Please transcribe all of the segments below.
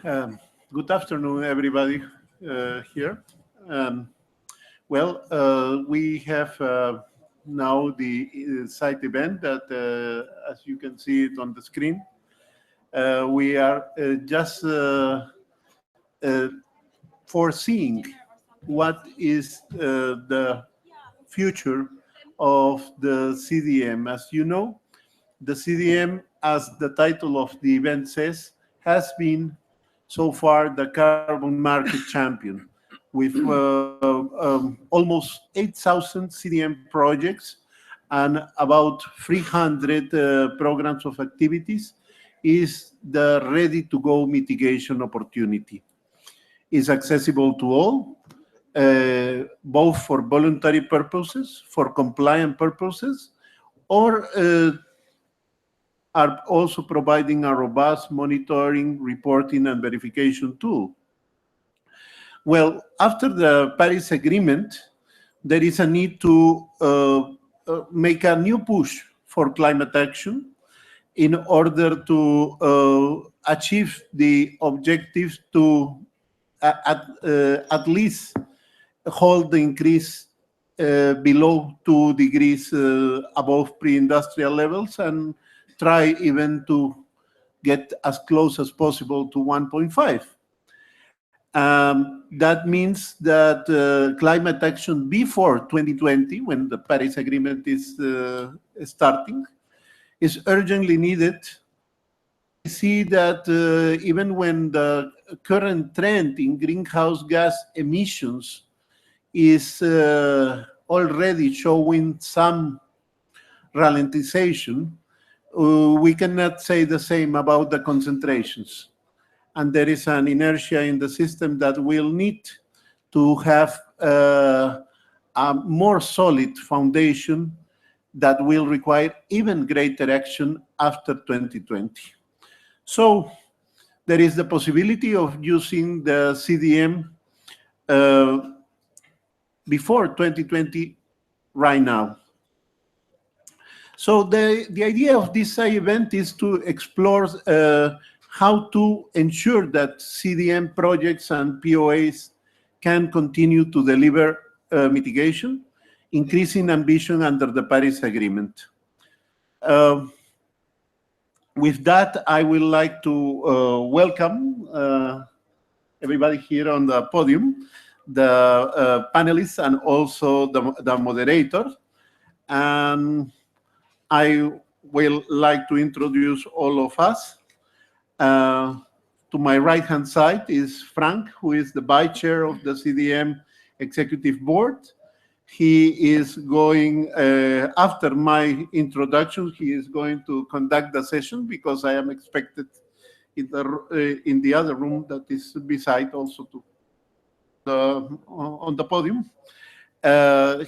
Um, Good afternoon, everybody here. Um, we have now the site event that, as you can see it on the screen, we are just uh, foreseeing what is the future of the CDM. As you know, the CDM, as the title of the event says, has been so far the carbon market champion with almost 8,000 CDM projects and about 300 programs of activities is the ready-to-go mitigation opportunity. It's accessible to all, both for voluntary purposes, for compliant purposes, or are also providing a robust monitoring, reporting, and verification tool. Well, after the Paris Agreement, there is a need to make a new push for climate action in order to achieve the objectives to at least hold the increase below 2 degrees above pre-industrial levels and try even to get as close as possible to 1.5. That means that climate action before 2020, when the Paris Agreement is starting, is urgently needed. We see that even when the current trend in greenhouse gas emissions is already showing some ralentization, we cannot say the same about the concentrations. And there is an inertia in the system that will need to have a more solid foundation that will require even greater action after 2020. So there is the possibility of using the CDM before 2020 right now. So the idea of this event is to explore how to ensure that CDM projects and PoAs can continue to deliver mitigation, increasing ambition under the Paris Agreement. With that, I would like to welcome everybody here on the podium, the panelists and also the moderator. And I will like to introduce all of us. To my right-hand side is Frank, who is the vice chair of the CDM Executive Board. He is going, after my introduction, he is going to conduct the session because I am expected in the other room that is beside also on the podium.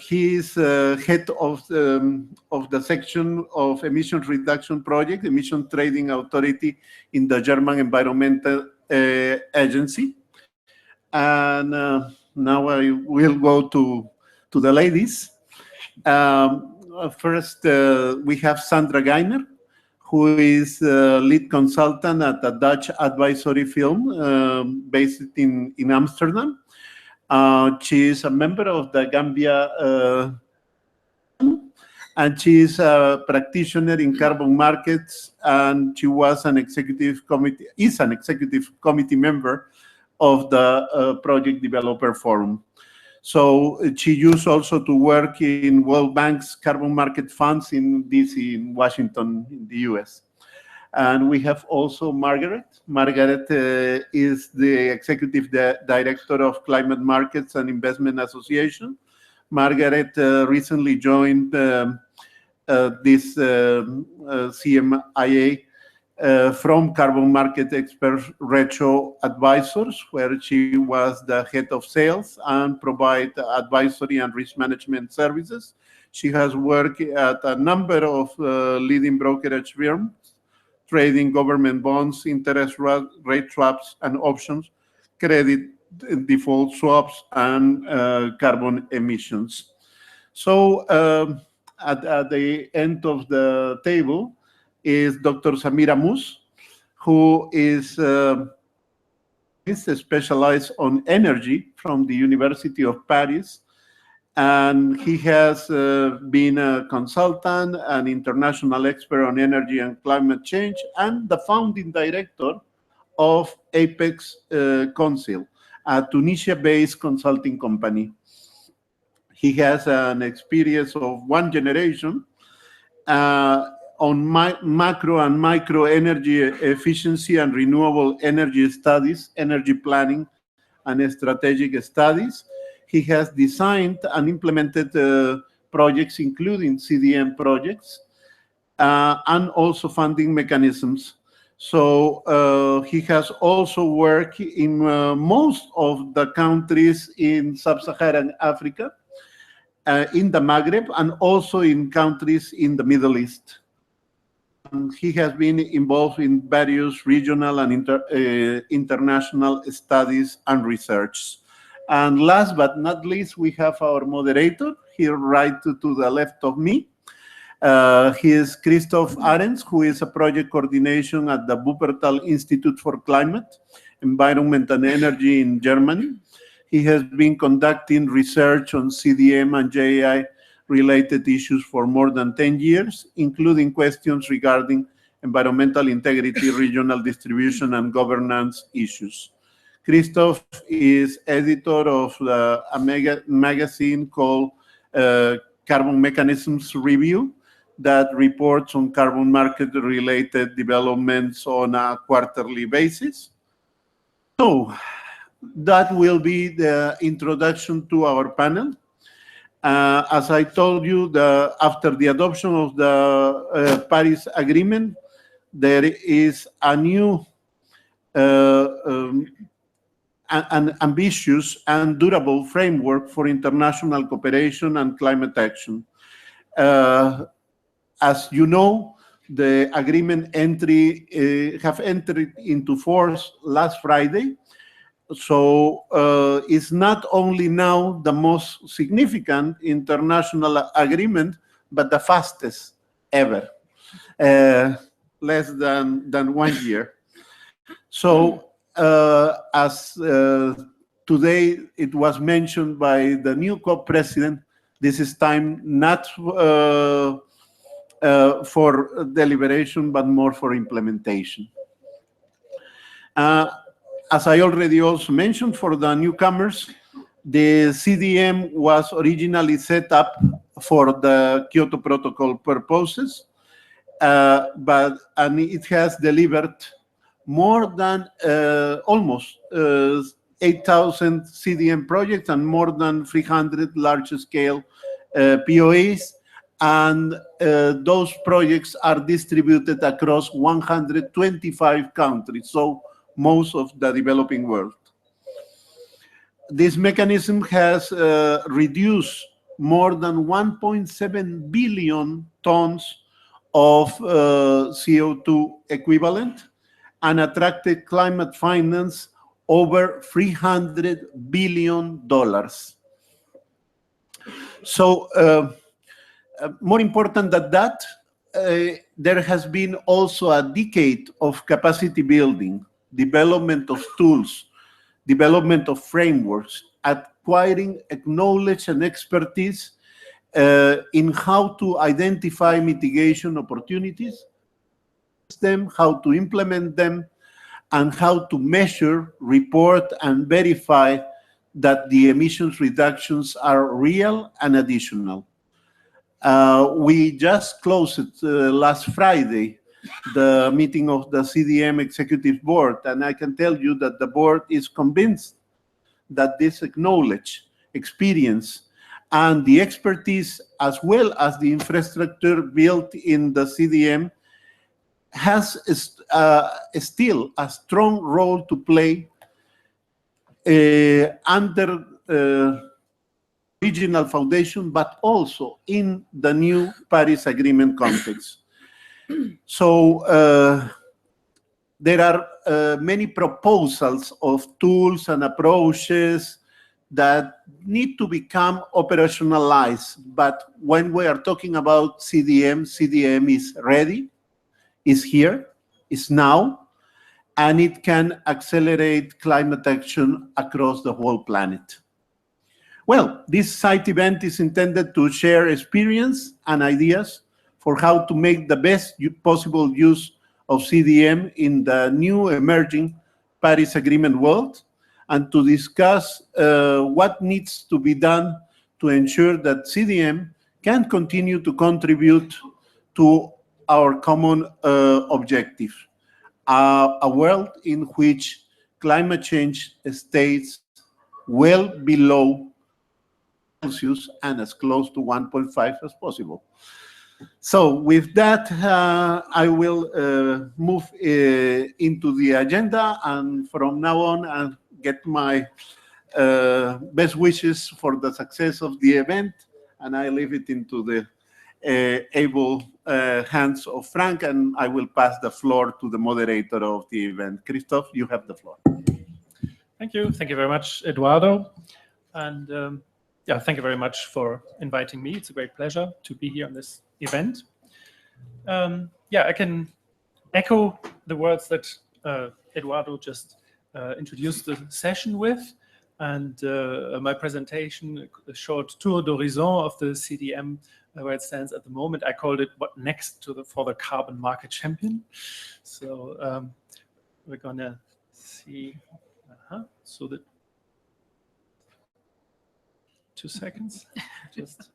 He is head of the section of emissions reduction project, Emission Trading Authority in the German Environmental Agency. And now I will go to the ladies. First, we have Sandra Geiner, who is lead consultant at a Dutch advisory firm based in Amsterdam. She is a member of the Gambia, and she is a practitioner in carbon markets, and she was an executive committee member of the Project Developer Forum. So she used also to work in World Bank's carbon market funds in DC, in Washington, in the US. And we have also Margaret. Margaret is the Executive Director of Climate Markets and Investment Association. Margaret recently joined this CMIA from Carbon Market Expert Retro Advisors, where she was the head of sales and provide advisory and risk management services. She has worked at a number of leading brokerage firms, trading government bonds, interest rate swaps and options, credit default swaps, and carbon emissions. So at the end of the table is Dr. Samira Mus, who is specialized on energy from the University of Paris. And he has been a consultant, an international expert on energy and climate change, and the founding director of Apex Council, a Tunisia-based consulting company. He has an experience of one generation on macro and micro energy efficiency and renewable energy studies, energy planning, and strategic studies. He has designed and implemented projects, including CDM projects, and also funding mechanisms. So he has also worked in most of the countries in sub-Saharan Africa, in the Maghreb, and also in countries in the Middle East. He has been involved in various regional and international studies and research. And last but not least, we have our moderator here right to the left of me. He is Christoph Ahrens, who is a project coordination at the Wuppertal Institute for Climate, Environment and Energy in Germany. He has been conducting research on CDM and JI-related issues for more than 10 years, including questions regarding environmental integrity, regional distribution, and governance issues. Christoph is editor of a magazine called Carbon Mechanisms Review that reports on carbon market-related developments on a quarterly basis. So that will be the introduction to our panel. As I told you, after the adoption of the Paris Agreement, there is a new an ambitious and durable framework for international cooperation and climate action. As you know, the agreement have entered into force last Friday. So it's not only now the most significant international agreement, but the fastest ever, less than 1 year. So as today it was mentioned by the new co-president, this is time not for deliberation, but more for implementation. As I already also mentioned, for the newcomers, the CDM was originally set up for the Kyoto Protocol purposes, and it has delivered more than almost 8,000 CDM projects and more than 300 large-scale PoAs, and those projects are distributed across 125 countries, so most of the developing world. This mechanism has reduced more than 1.7 billion tons of CO2 equivalent and attracted climate finance over $300 billion. So more important than that, there has been also a decade of capacity building, development of tools, development of frameworks, acquiring knowledge and expertise in how to identify mitigation opportunities, how to implement them, and how to measure, report, and verify that the emissions reductions are real and additional. We just closed last Friday the meeting of the CDM Executive Board, and I can tell you that the board is convinced that this knowledge, experience, and the expertise, as well as the infrastructure built in the CDM, has still a strong role to play under regional foundation, but also in the new Paris Agreement context. So there are many proposals of tools and approaches that need to become operationalized. But when we are talking about CDM, CDM is ready, is here, is now, and it can accelerate climate action across the whole planet. Well, this site event is intended to share experience and ideas for how to make the best possible use of CDM in the new emerging Paris Agreement world, and to discuss what needs to be done to ensure that CDM can continue to contribute to our common objective, a world in which climate change stays well below Celsius and as close to 1.5 as possible. So with that, I will move into the agenda, and from now on, I'll get my best wishes for the success of the event, and I leave it into the able hands of Frank, and I will pass the floor to the moderator of the event. Christoph, you have the floor. Thank you. Thank you very much, Eduardo. And yeah, thank you very much for inviting me. It's a great pleasure to be here on this event. Yeah, I can echo the words that Eduardo just introduced the session with. And my presentation, a short tour d'horizon of the CDM, where it stands at the moment. I called it "What next for the carbon market champion." So we're gonna see. So that 2 seconds, just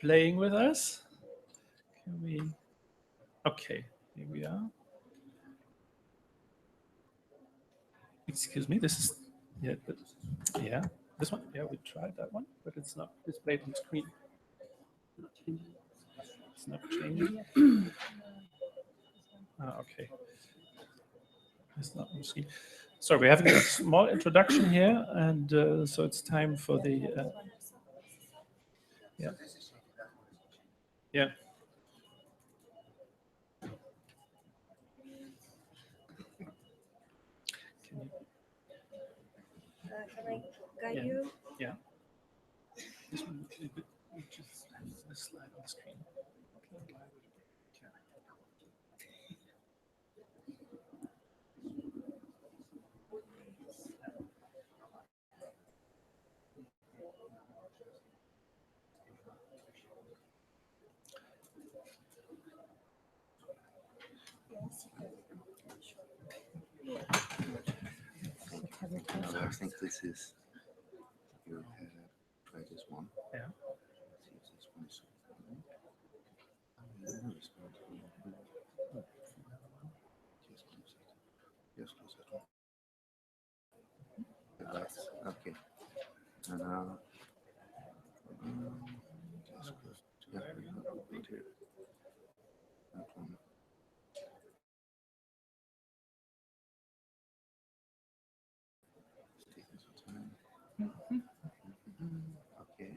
playing with us. Can we? Okay, here we are. Excuse me. This is yeah. This one. Yeah, we tried that one, but it's not displayed on the screen. It's not changing. Okay. It's not on the screen. Sorry, we're having a small introduction here, and so it's time for the yeah. Can I guide you? Yeah. This one, just the slide on the screen. I think this is, you have try this one. Yeah. See if this one is just close that one. Okay. And now just close. Yeah, right here. That one. Okay.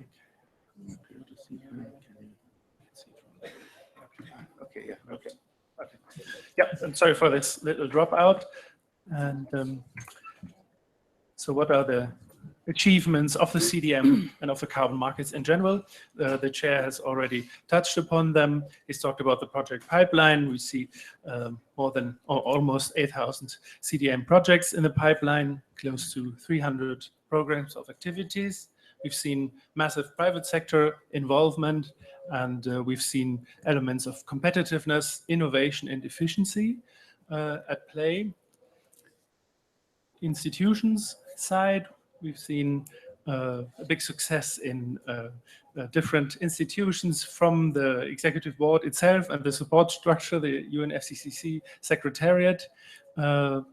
Clear to see her. Can you see from okay, yeah, okay. Yeah, I'm sorry for this little dropout. And so what are the achievements of the CDM and of the carbon markets in general? The chair has already touched upon them. He's talked about the project pipeline. We see more than or almost 8,000 CDM projects in the pipeline, close to 300 programs of activities. We've seen massive private sector involvement, and we've seen elements of competitiveness, innovation, and efficiency at play. Institutions side, we've seen a big success in different institutions, from the executive board itself and the support structure, the UNFCCC secretariat, the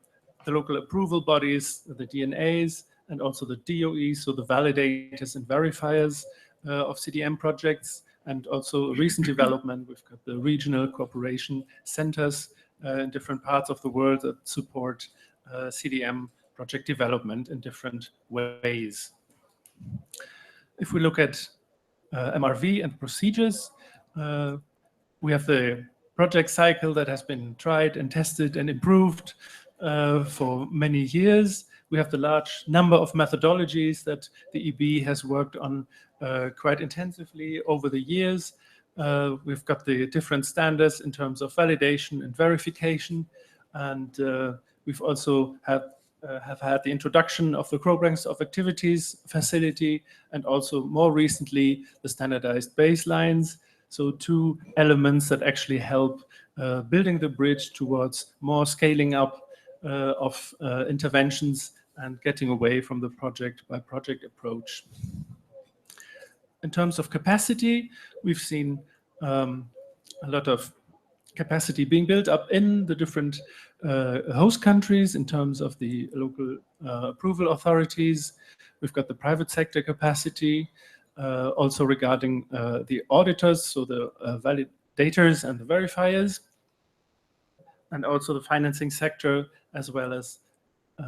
local approval bodies, the DNAs, and also the DOEs, so the validators and verifiers of CDM projects, and also recent development. We've got the regional cooperation centers in different parts of the world that support CDM project development in different ways. If we look at MRV and procedures, we have the project cycle that has been tried and tested and improved for many years. We have the large number of methodologies that the EB has worked on quite intensively over the years. We've got the different standards in terms of validation and verification, and We've also have had the introduction of the programs of activities facility, and also more recently the standardized baselines. So 2 elements that actually help building the bridge towards more scaling up of interventions and getting away from the project by project approach. In terms of capacity, we've seen a lot of capacity being built up in the different host countries in terms of the local approval authorities. We've got the private sector capacity, also regarding the auditors, so the validators and the verifiers, and also the financing sector, as well as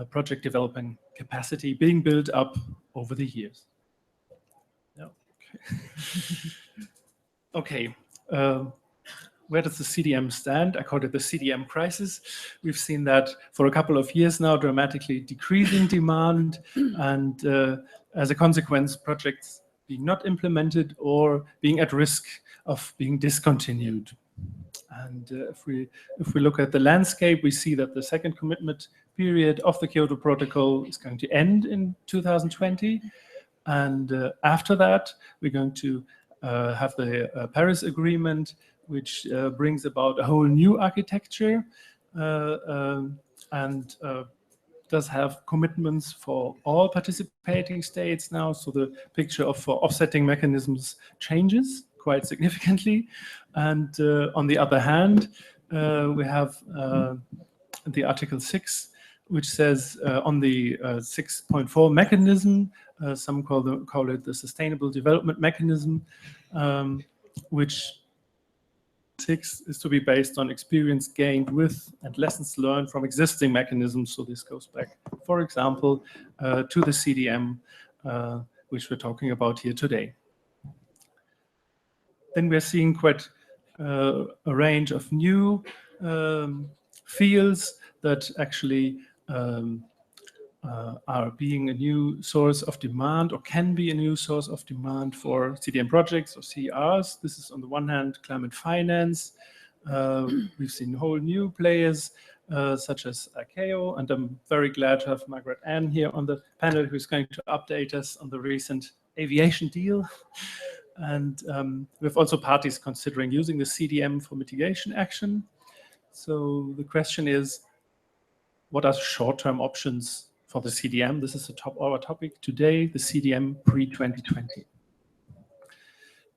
project development capacity being built up over the years. Yeah. Okay. Where does the CDM stand? I call it the CDM crisis. We've seen that for a couple of years now, dramatically decreasing demand, and as a consequence, projects being not implemented or being at risk of being discontinued. And if we look at the landscape, we see that the second commitment period of the Kyoto Protocol is going to end in 2020. And after that, we're going to have the Paris Agreement, which brings about a whole new architecture and does have commitments for all participating states now. So the picture of offsetting mechanisms changes quite significantly. And on the other hand, we have the Article 6, which says on the 6.4 mechanism, some call it the Sustainable Development Mechanism, which 6 is to be based on experience gained with and lessons learned from existing mechanisms. So this goes back, for example, to the CDM, which we're talking about here today. Then we're seeing quite a range of new fields that actually are being a new source of demand, or can be a new source of demand for CDM projects or CERs. This is on the one hand climate finance. We've seen whole new players such as ICAO, and I'm very glad to have Margaret Ann here on the panel, who's going to update us on the recent aviation deal. And we have also parties considering using the CDM for mitigation action. So the question is, what are short-term options for the CDM? This is our topic today, the CDM pre-2020.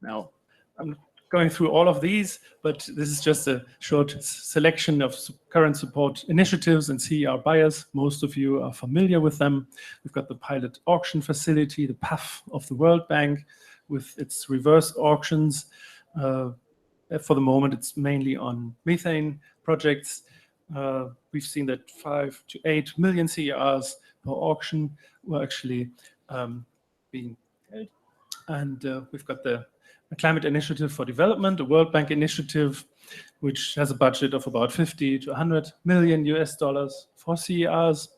Now, I'm going through all of these, but this is just a short selection of current support initiatives and CER buyers. Most of you are familiar with them. We've got the pilot auction facility, the PAF of the World Bank, with its reverse auctions. For the moment, it's mainly on methane projects. We've seen that 5 to 8 million CERs per auction were actually being held. And we've got the Climate Initiative for Development, a World Bank initiative, which has a budget of about 50 to 100 million US dollars for CERs.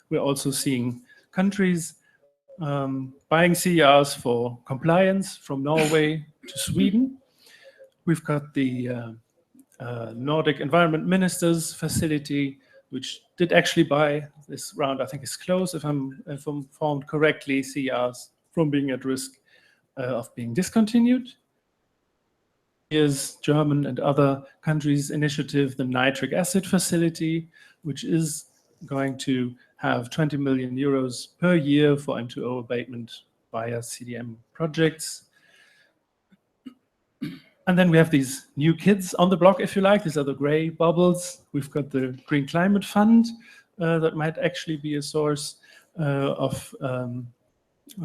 We're also seeing countries buying CERs for compliance, from Norway to Sweden. We've got the Nordic Environment Ministers Facility, which did actually buy this round, I think is close, if I'm informed correctly, CERs from being at risk of being discontinued. Here's German and other countries' initiative, the Nitric Acid Facility, which is going to have 20 million euros per year for M2O abatement via CDM projects. And then we have these new kids on the block, if you like. These are the gray bubbles. We've got the Green Climate Fund that might actually be a source of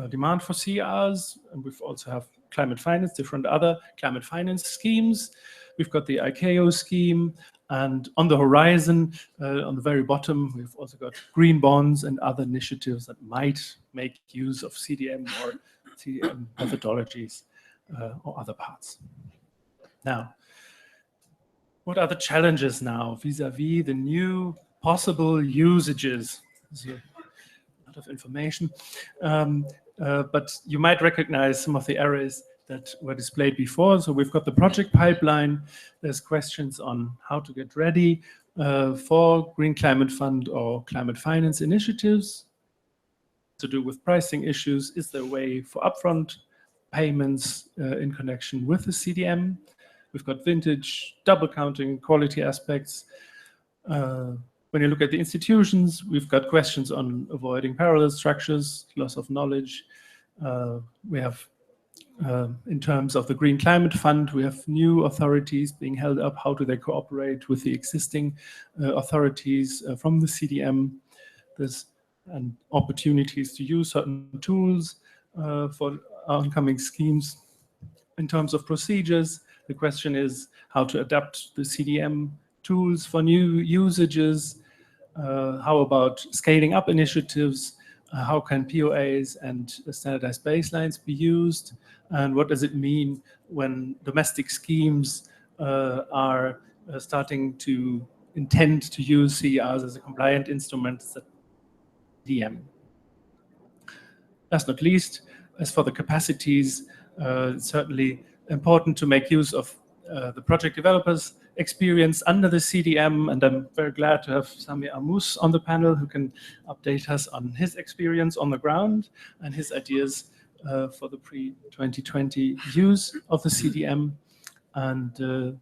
demand for CERs. And we've also have climate finance, different other climate finance schemes. We've got the ICAO scheme. And on the horizon, on the very bottom, we've also got green bonds and other initiatives that might make use of CDM or CDM methodologies or other parts. Now, what are the challenges now vis-a-vis the new possible usages? There's a lot of information, but you might recognize some of the areas that were displayed before. So we've got the project pipeline. There's questions on how to get ready for Green Climate Fund or climate finance initiatives to do with pricing issues. Is there a way for upfront payments in connection with the CDM? We've got vintage, double counting, quality aspects. When you look at the institutions, we've got questions on avoiding parallel structures, loss of knowledge. We have, in terms of the Green Climate Fund, we have new authorities being held up. How do they cooperate with the existing authorities from the CDM? There's opportunities to use certain tools for oncoming schemes. In terms of procedures, the question is how to adapt the CDM tools for new usages. How about scaling up initiatives? How can PoAs and standardized baselines be used? And what does it mean when domestic schemes are starting to intend to use CERs as a compliant instrument? CDM. Last not least, as for the capacities, it's certainly important to make use of the project developers' experience under the CDM, and I'm very glad to have Sami Amus on the panel who can update us on his experience on the ground and his ideas for the pre-2020 use of the CDM. And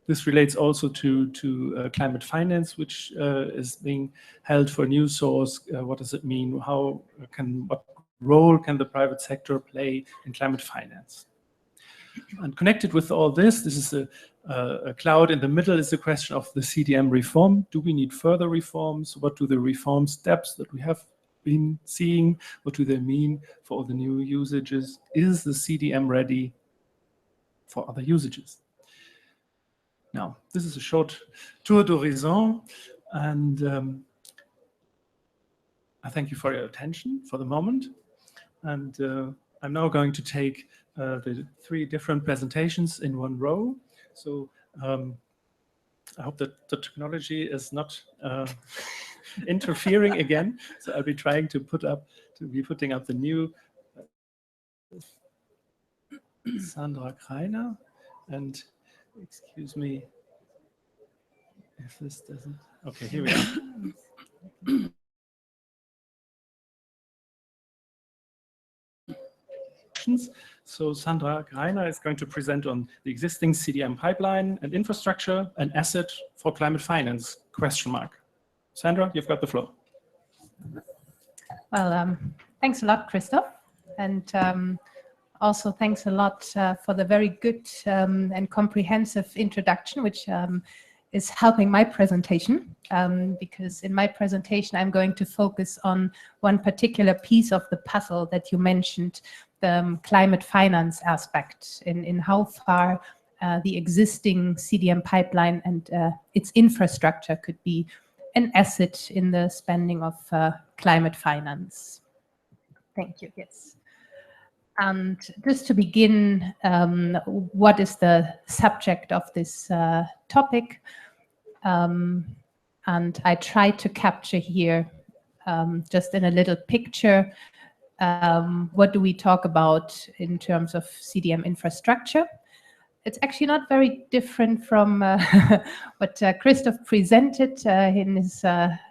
this relates also to climate finance, which is being held for new source. What does it mean? What role can the private sector play in climate finance? And connected with all this is a cloud in the middle is the question of the CDM reform. Do we need further reforms? What do the reform steps that we have been seeing? What do they mean for all the new usages? Is the CDM ready for other usages? Now, this is a short tour d'horizon, and I thank you for your attention for the moment. And I'm now going to take the 3 different presentations in one row. So I hope that the technology is not interfering again. So I'll be trying to be putting up the new Sandra Kreiner. And excuse me if this doesn't. Okay, here we are. So Sandra Greiner is going to present on the existing CDM pipeline and infrastructure, an asset for climate finance, ? Sandra, you've got the floor. Well, thanks a lot, Christoph. And also thanks a lot for the very good and comprehensive introduction, which is helping my presentation, because in my presentation, I'm going to focus on one particular piece of the puzzle that you mentioned, the climate finance aspect, in how far the existing CDM pipeline and its infrastructure could be an asset in the spending of climate finance. Thank you, yes. And just to begin, what is the subject of this topic? And I try to capture here, just in a little picture, what do we talk about in terms of CDM infrastructure? It's actually not very different from what Christoph presented in his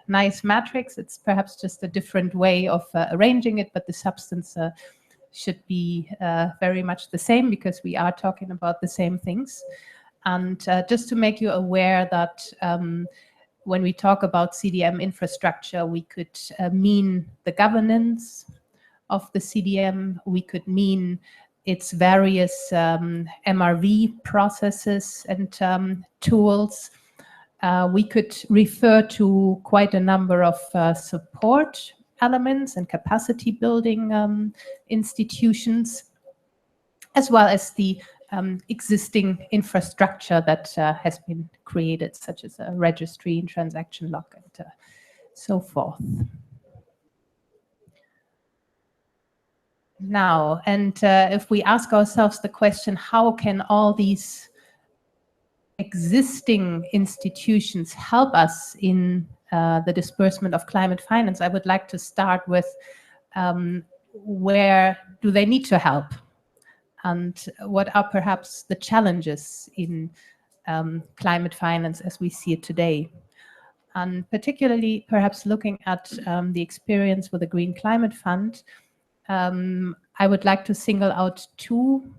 nice matrix. It's perhaps just a different way of arranging it, but the substance should be very much the same, because we are talking about the same things. And just to make you aware that when we talk about CDM infrastructure, we could mean the governance of the CDM, we could mean its various MRV processes and tools. We could refer to quite a number of support elements and capacity building institutions, as well as the existing infrastructure that has been created, such as a registry and transaction log and so forth. Now, and if we ask ourselves the question, how can all these existing institutions help us in the disbursement of climate finance, I would like to start with where do they need to help? and what are perhaps the challenges in climate finance as we see it today. And particularly perhaps looking at the experience with the Green Climate Fund, I would like to single out two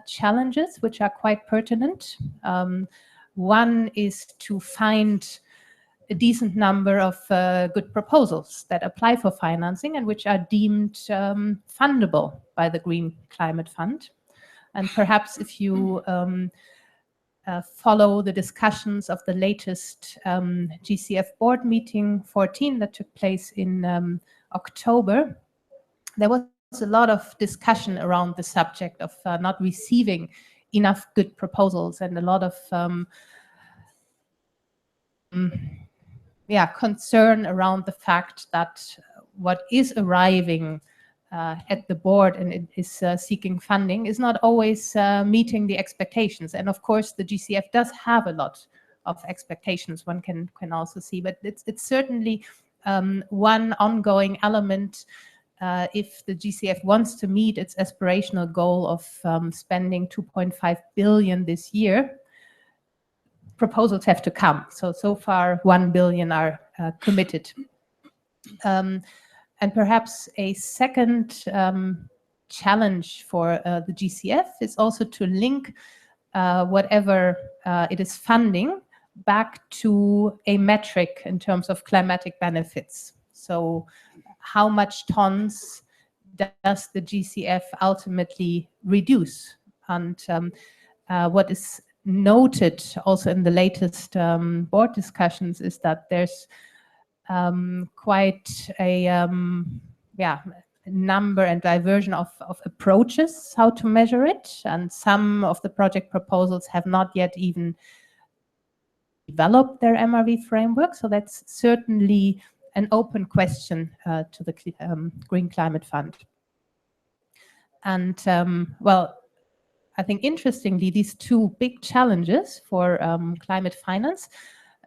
challenges which are quite pertinent. One is to find a decent number of good proposals that apply for financing and which are deemed fundable by the Green Climate Fund. And perhaps if you follow the discussions of the latest GCF board meeting 14 that took place in October, there was a lot of discussion around the subject of not receiving enough good proposals, and a lot of concern around the fact that what is arriving at the board and it is seeking funding is not always meeting the expectations. And of course, the GCF does have a lot of expectations, one can also see, but it's certainly one ongoing element. If the GCF wants to meet its aspirational goal of spending 2.5 billion this year, proposals have to come. So far 1 billion are committed. And perhaps a second challenge for the GCF is also to link whatever it is funding back to a metric in terms of climatic benefits. So how much tons does the GCF ultimately reduce? And what is noted also in the latest board discussions is that there's quite a number and diversion of approaches how to measure it, and some of the project proposals have not yet even developed their MRV framework, so that's certainly an open question to the Green Climate Fund. And well, I think interestingly, these two big challenges for climate finance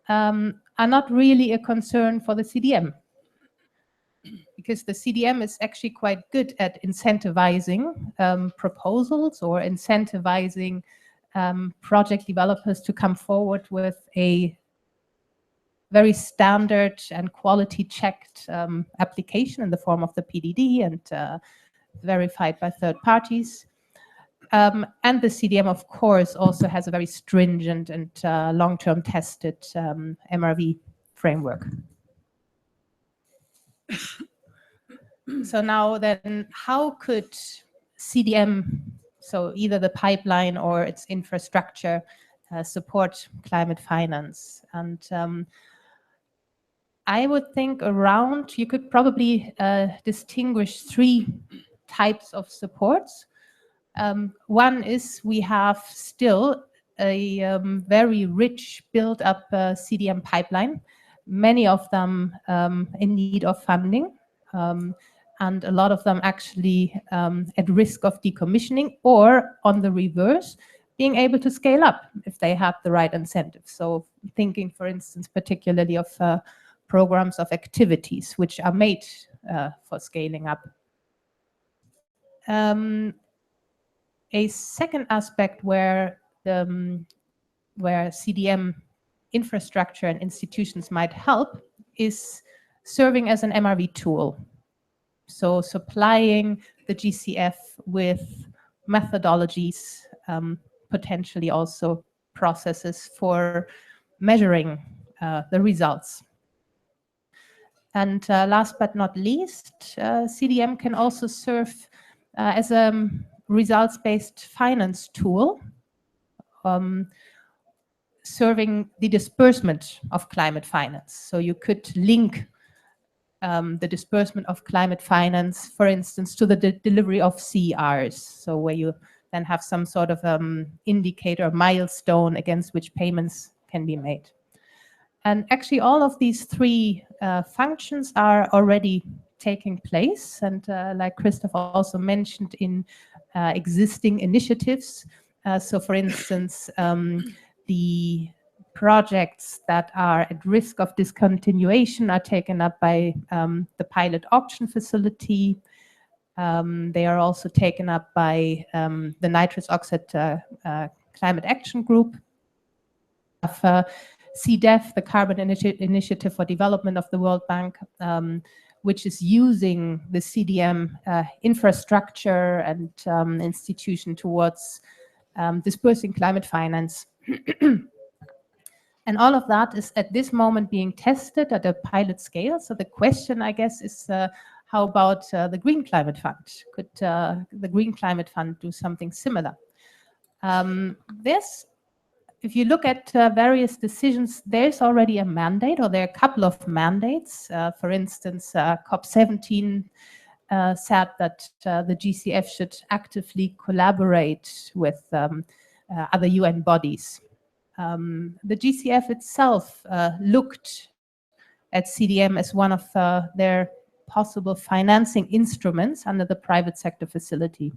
are not really a concern for the CDM, because the CDM is actually quite good at incentivizing proposals or incentivizing project developers to come forward with a very standard and quality checked application in the form of the PDD and verified by third parties. And the CDM, of course, also has a very stringent and long-term tested MRV framework. So now then, how could CDM, so either the pipeline or its infrastructure, support climate finance? And I would think you could probably distinguish three types of supports. One is we have still a very rich built-up CDM pipeline, many of them in need of funding, and a lot of them actually at risk of decommissioning, or on the reverse, being able to scale up if they have the right incentives. So thinking, for instance, particularly of programs of activities which are made for scaling up. A second aspect where CDM infrastructure and institutions might help is serving as an MRV tool. So supplying the GCF with methodologies, potentially also processes for measuring the results. And last but not least, CDM can also serve as a results-based finance tool, serving the disbursement of climate finance. So you could link the disbursement of climate finance, for instance, to the delivery of CRs. So where you then have some sort of indicator, milestone against which payments can be made. And actually all of these three functions are already taking place, and like Christoph also mentioned, in existing initiatives. So for instance, the projects that are at risk of discontinuation are taken up by the pilot auction facility. They are also taken up by the nitrous oxide climate action group of CDF, the Carbon Initiative for Development of the World Bank, which is using the CDM infrastructure and institution towards dispersing climate finance. And all of that is at this moment being tested at a pilot scale. So the question, I guess, is how about the Green Climate Fund? Could the Green Climate Fund do something similar? If you look at various decisions, there's already a mandate, or there are a couple of mandates. For instance, COP17 said that the GCF should actively collaborate with other UN bodies. The GCF itself looked at CDM as one of their possible financing instruments under the private sector facility.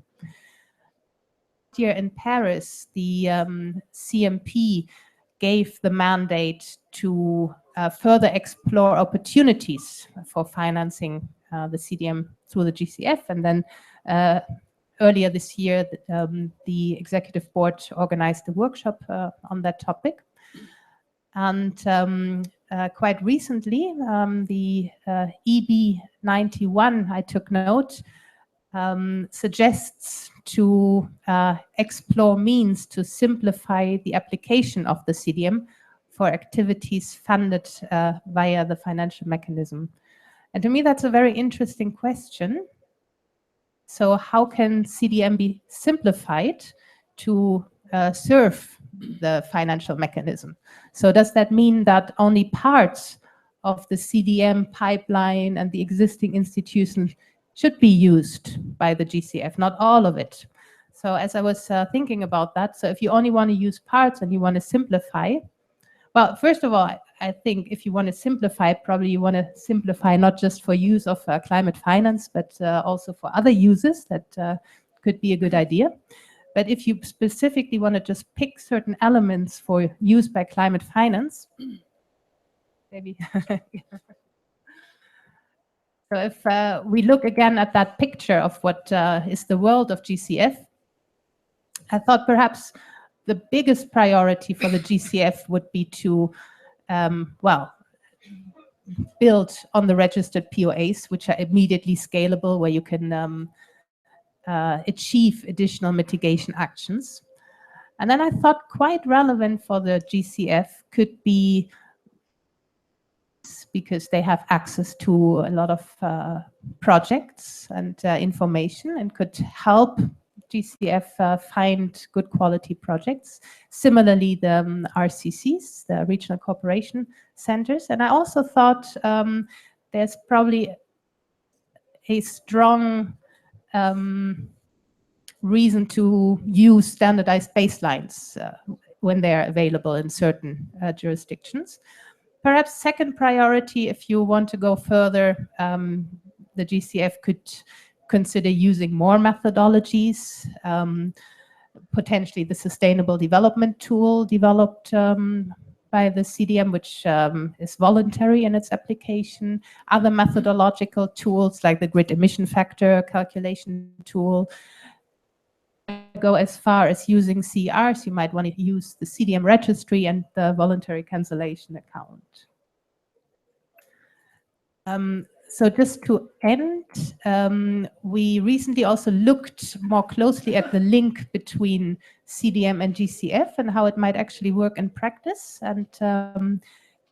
Here in Paris, the CMP gave the mandate to further explore opportunities for financing the CDM through the GCF. And then earlier this year, the executive board organized a workshop on that topic. And quite recently, the EB91, I took note, suggests to explore means to simplify the application of the CDM for activities funded via the financial mechanism. And to me, that's a very interesting question. So how can CDM be simplified to serve the financial mechanism? So does that mean that only parts of the CDM pipeline and the existing institutions should be used by the GCF, not all of it? So as I was thinking about that, so if you only want to use parts and you want to simplify, well, first of all, I think if you want to simplify, probably you want to simplify not just for use of climate finance, but also for other uses. That could be a good idea. But if you specifically want to just pick certain elements for use by climate finance, maybe. So if we look again at that picture of what is the world of GCF, I thought perhaps the biggest priority for the GCF would be to, well, build on the registered PoAs, which are immediately scalable, where you can achieve additional mitigation actions. And then I thought quite relevant for the GCF could be, because they have access to a lot of projects and information, and could help GCF find good quality projects. Similarly, the RCCs, the Regional Cooperation Centers. And I also thought there's probably a strong reason to use standardized baselines when they're available in certain jurisdictions. Perhaps second priority, if you want to go further, the GCF could consider using more methodologies, potentially the Sustainable Development Tool developed by the CDM, which is voluntary in its application, other methodological tools like the grid emission factor calculation tool. Go as far as using CRs, you might want to use the CDM registry and the voluntary cancellation account. So just to end, we recently also looked more closely at the link between CDM and GCF and how it might actually work in practice, and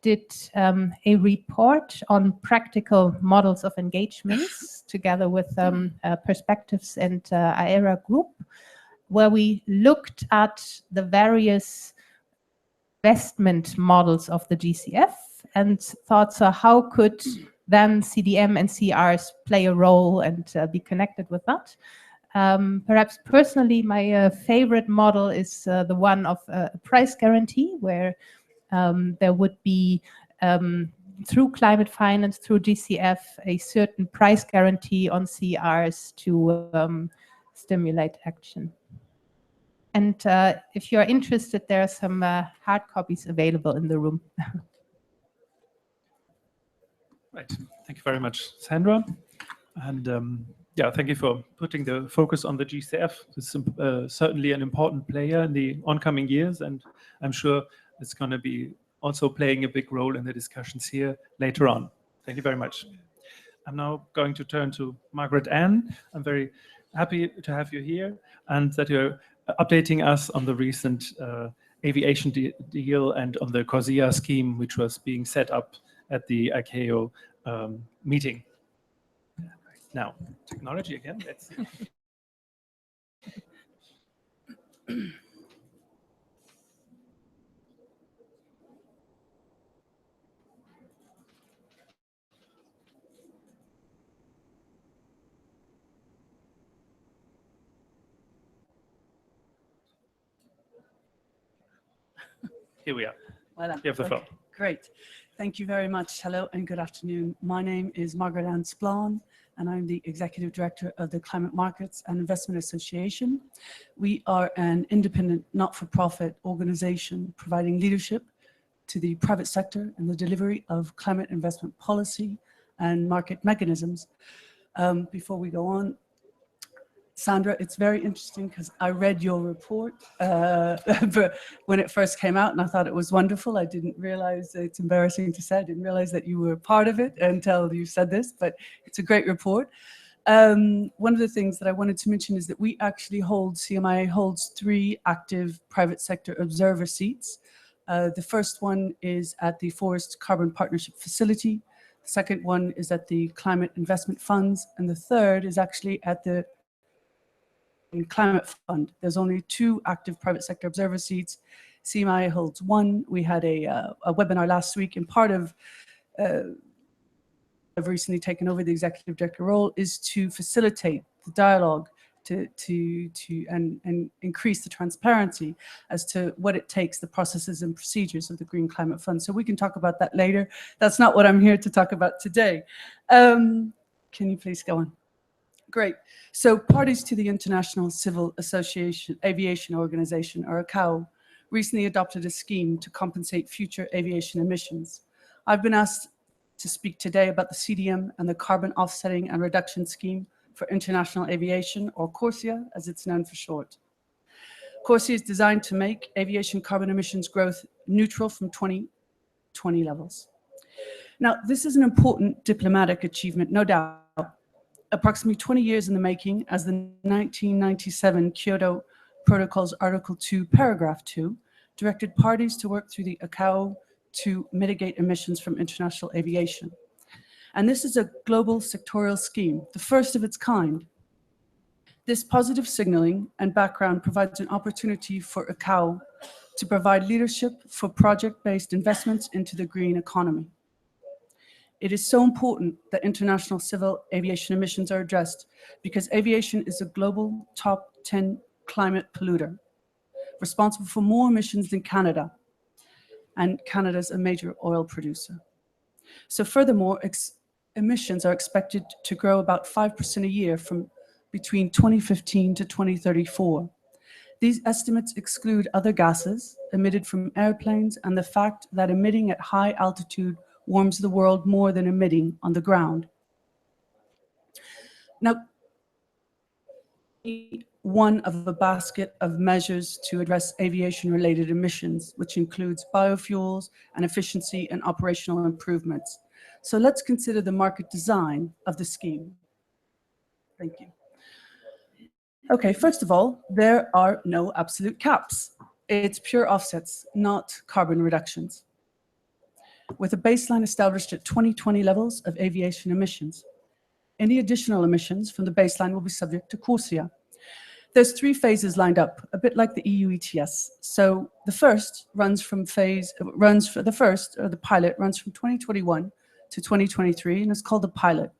did a report on practical models of engagements together with Perspectives and AERA Group, where we looked at the various investment models of the GCF and thought, so how could then CDM and CRs play a role and be connected with that? Perhaps personally, my favorite model is the one of a price guarantee, where there would be, through climate finance, through GCF, a certain price guarantee on CRs to stimulate action. And if you're interested, there are some hard copies available in the room. Right. Thank you very much, Sandra. And Yeah, thank you for putting the focus on the GCF. It's certainly an important player in the oncoming years, and I'm sure it's going to be also playing a big role in the discussions here later on. Thank you very much. I'm now going to turn to Margaret Ann. I'm very happy to have you here and that you're updating us on the recent aviation deal and on the CORSIA scheme, which was being set up at the ICAO meeting. Now, technology again. Let's see. Here we are. Voilà. You have the floor. Okay, great. Thank you very much. Hello and good afternoon. My name is Margaret Ann Splon, and I'm the Executive Director of the Climate Markets and Investment Association. We are an independent, not-for-profit organization providing leadership to the private sector in the delivery of climate investment policy and market mechanisms. Before we go on, Sandra, it's very interesting because I read your report when it first came out, and I thought it was wonderful. I didn't realize, it's embarrassing to say, I didn't realize that you were part of it until you said this, but it's a great report. One of the things that I wanted to mention is that we actually CMIA holds 3 active private sector observer seats. The first one is at the Forest Carbon Partnership Facility. The second one is at the Climate Investment Funds, and the third is actually at the Climate Fund. There's only 2 active private sector observer seats. CMI holds 1. We had a webinar last week, and part of I've recently taken over the executive director role is to facilitate the dialogue and increase the transparency as to what it takes, the processes and procedures of the Green Climate Fund. So we can talk about that later. That's not what I'm here to talk about today. Can you please go on? Great. So parties to the International Civil Aviation Organization, or ICAO, recently adopted a scheme to compensate future aviation emissions. I've been asked to speak today about the CDM and the Carbon Offsetting and Reduction Scheme for International Aviation, or CORSIA, as it's known for short. CORSIA is designed to make aviation carbon emissions growth neutral from 2020 levels. Now, this is an important diplomatic achievement, no doubt. Approximately 20 years in the making, as the 1997 Kyoto Protocol's Article 2, Paragraph 2, directed parties to work through the ICAO to mitigate emissions from international aviation. And this is a global sectorial scheme, the first of its kind. This positive signaling and background provides an opportunity for ICAO to provide leadership for project-based investments into the green economy. It is so important that international civil aviation emissions are addressed because aviation is a global top 10 climate polluter, responsible for more emissions than Canada, and Canada's a major oil producer. So furthermore, emissions are expected to grow about 5% a year from between 2015 to 2034. These estimates exclude other gases emitted from airplanes and the fact that emitting at high altitude warms the world more than emitting on the ground. Now, one of a basket of measures to address aviation-related emissions, which includes biofuels and efficiency and operational improvements. So let's consider the market design of the scheme. Thank you. Okay, first of all, there are no absolute caps. It's pure offsets, not carbon reductions, with a baseline established at 2020 levels of aviation emissions. Any additional emissions from the baseline will be subject to CORSIA. There's 3 phases lined up, a bit like the EU ETS. So the first runs from the pilot runs from 2021 to 2023, and it's called the pilot.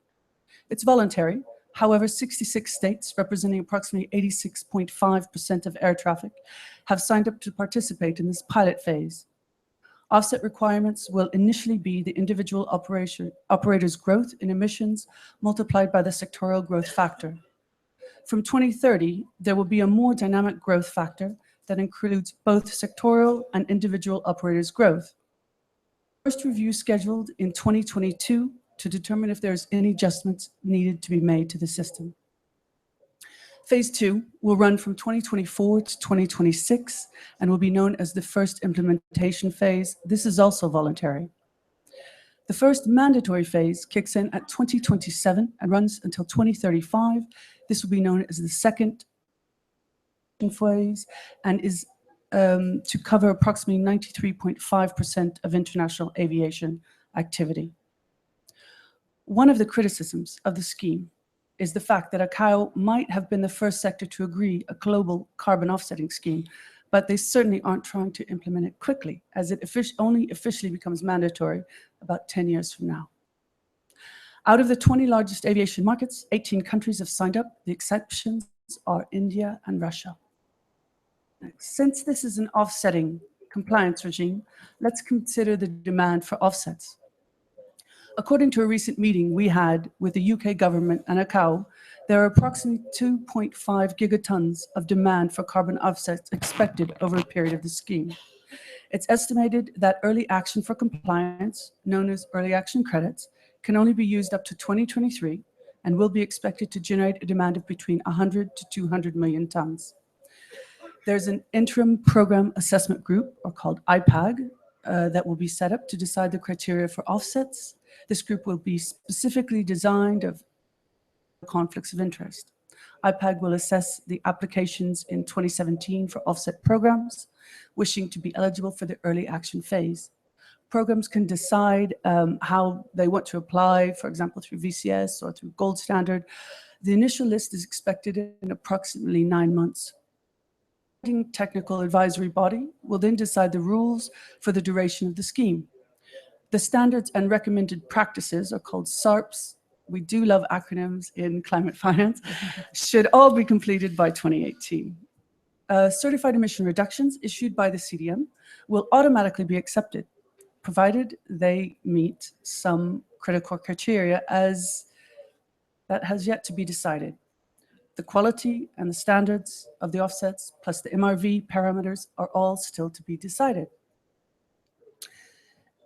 It's voluntary. However, 66 states, representing approximately 86.5% of air traffic, have signed up to participate in this pilot phase. Offset requirements will initially be the individual operator's growth in emissions multiplied by the sectoral growth factor. From 2030, there will be a more dynamic growth factor that includes both sectoral and individual operators' growth. First review scheduled in 2022 to determine if there's any adjustments needed to be made to the system. Phase 2 will run from 2024 to 2026 and will be known as the first implementation phase. This is also voluntary. The first mandatory phase kicks in at 2027 and runs until 2035. This will be known as the second phase and is to cover approximately 93.5% of international aviation activity. One of the criticisms of the scheme is the fact that ICAO might have been the first sector to agree a global carbon offsetting scheme, but they certainly aren't trying to implement it quickly, as it only officially becomes mandatory about 10 years from now. Out of the 20 largest aviation markets, 18 countries have signed up. The exceptions are India and Russia. Since this is an offsetting compliance regime, let's consider the demand for offsets. According to a recent meeting we had with the UK government and ICAO, there are approximately 2.5 gigatons of demand for carbon offsets expected over a period of the scheme. It's estimated that early action for compliance, known as early action credits, can only be used up to 2023 and will be expected to generate a demand of between 100 to 200 million tons. There's an interim program assessment group, or called IPAG, that will be set up to decide the criteria for offsets. This group will be specifically designed of conflicts of interest. IPAG will assess the applications in 2017 for offset programs wishing to be eligible for the early action phase. Programs can decide how they want to apply, for example, through VCS or through Gold Standard. The initial list is expected in approximately 9 months. The technical advisory body will then decide the rules for the duration of the scheme. The standards and recommended practices are called SARPs. We do love acronyms in climate finance. Should all be completed by 2018. Certified emission reductions issued by the CDM will automatically be accepted, provided they meet some critical criteria, as that has yet to be decided. The quality and the standards of the offsets plus the MRV parameters are all still to be decided.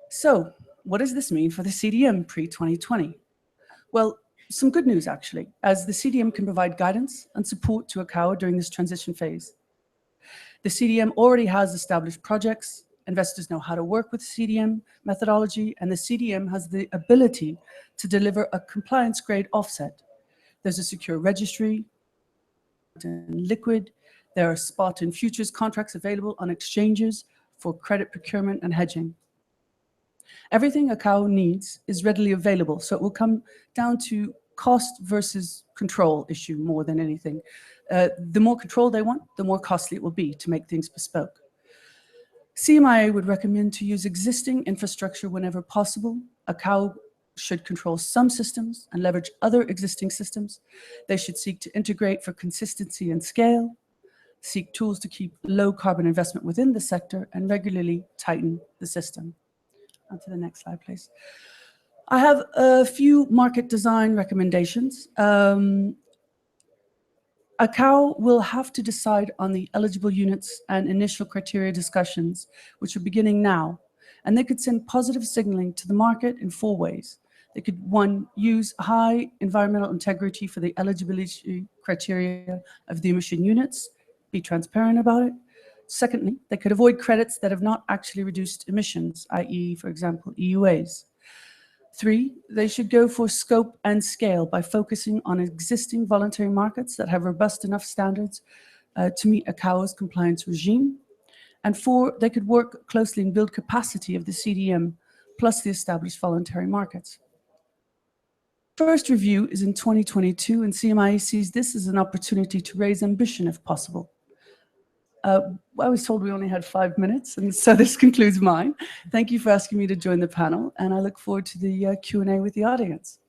So what does this mean for the CDM pre-2020? Well, some good news actually, as the CDM can provide guidance and support to ICAO during this transition phase. The CDM already has established projects. Investors know how to work with CDM methodology, and the CDM has the ability to deliver a compliance-grade offset. There's a secure registry, and liquid. There are spot and futures contracts available on exchanges for credit procurement and hedging. Everything ICAO needs is readily available, so it will come down to cost versus control issue more than anything. The more control they want, the more costly it will be to make things bespoke. CMIA would recommend to use existing infrastructure whenever possible. ICAO should control some systems and leverage other existing systems. They should seek to integrate for consistency and scale, seek tools to keep low carbon investment within the sector, and regularly tighten the system. On to the next slide, please. I have a few market design recommendations. ICAO will have to decide on the eligible units and initial criteria discussions, which are beginning now, and they could send positive signaling to the market in 4 ways. They could, 1, use high environmental integrity for the eligibility criteria of the emission units, be transparent about it. Secondly, they could avoid credits that have not actually reduced emissions, i.e., for example, EUAs. 3, they should go for scope and scale by focusing on existing voluntary markets that have robust enough standards to meet ICAO's compliance regime. And 4, they could work closely and build capacity of the CDM plus the established voluntary markets. First review is in 2022, and CMIA sees this as an opportunity to raise ambition if possible. I was told we only had 5 minutes, and so this concludes mine. Thank you for asking me to join the panel, and I look forward to the Q&A with the audience.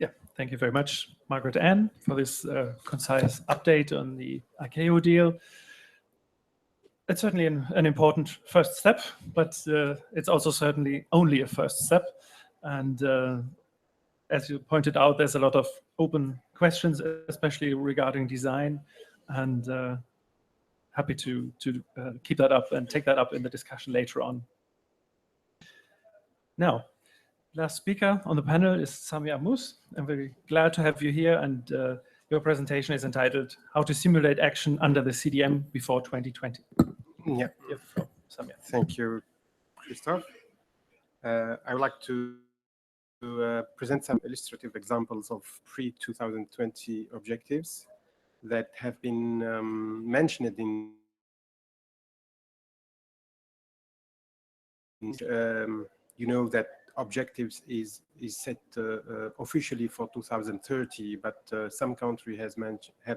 Yeah, thank you very much, Margaret Ann, for this concise update on the ICAO deal. It's certainly an important first step, but it's also certainly only a first step. And as you pointed out, there's a lot of open questions, especially regarding design. And happy to keep that up and take that up in the discussion later on. Now, last speaker on the panel is Samia Mus. I'm very glad to have you here, and Your presentation is entitled How to Simulate Action Under the CDM Before 2020. Yeah, Samir. thank you, Christoph. I would like to present some illustrative examples of pre-2020 objectives that have been mentioned in you know that objectives is set officially for 2030, but some countries have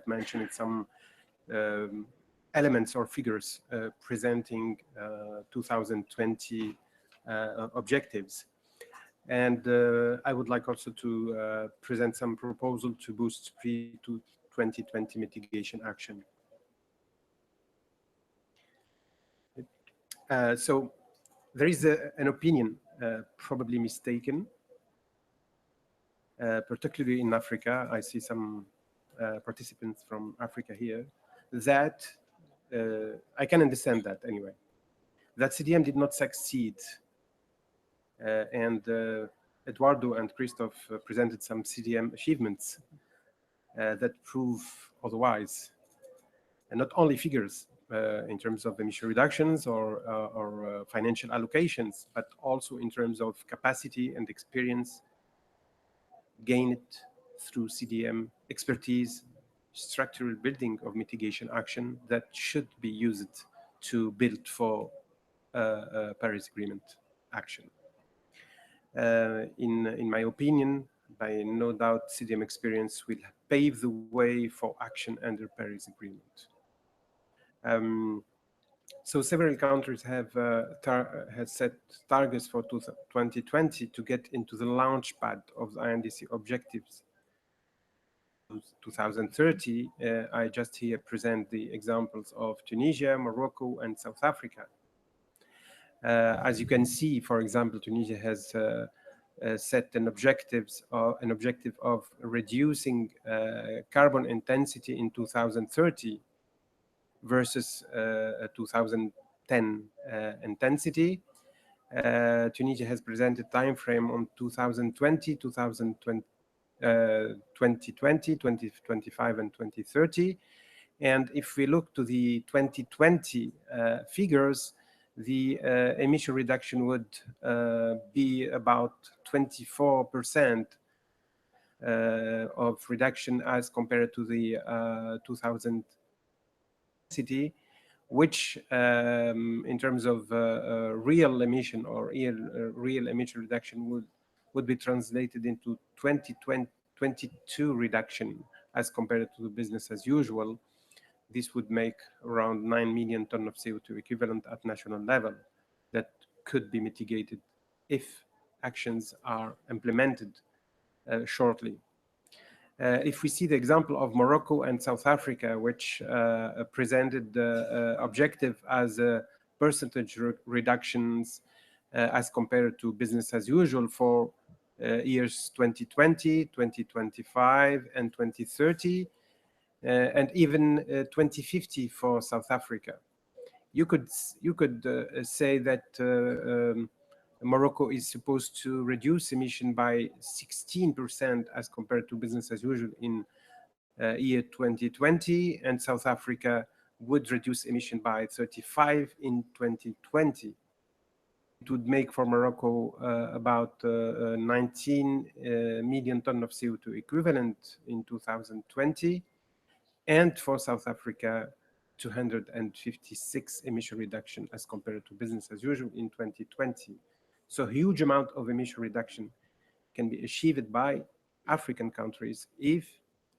mentioned some elements or figures presenting 2020 objectives. And I would like also to present some proposal to boost pre-2020 mitigation action. So there is an opinion, probably mistaken, particularly in Africa. I see some participants from Africa here, that I can understand that anyway, that CDM did not succeed. And Eduardo and Christoph presented some CDM achievements that prove otherwise, and not only figures in terms of emission reductions or financial allocations, but also in terms of capacity and experience gained through CDM expertise, structural building of mitigation action that should be used to build for Paris Agreement action. In my opinion, by no doubt, CDM experience will pave the way for action under Paris Agreement. So several countries have set targets for 2020 to get into the launch pad of the INDC objectives. 2030, I just here present the examples of Tunisia, Morocco, and South Africa. As you can see, for example, Tunisia has set an objective of reducing carbon intensity in 2030 versus 2010 intensity. Tunisia has presented time frame on 2020, 2025, and 2030. And if we look to the 2020 figures, the emission reduction would be about 24% of reduction as compared to the 2000 city, which in terms of real emission or real emission reduction would be translated into 2022 reduction as compared to the business as usual. This would make around 9 million tons of CO2 equivalent at national level that could be mitigated if actions are implemented shortly. If we see the example of Morocco and South Africa, which presented the objective as percentage reductions as compared to business as usual for years 2020, 2025, and 2030, and even 2050 for South Africa. You could say that Morocco is supposed to reduce emission by 16% as compared to business as usual in year 2020, and South Africa would reduce emission by 35% in 2020. It would make for Morocco about 19 million tons of CO2 equivalent in 2020, and for South Africa, 256 emission reduction as compared to business as usual in 2020. So a huge amount of emission reduction can be achieved by African countries if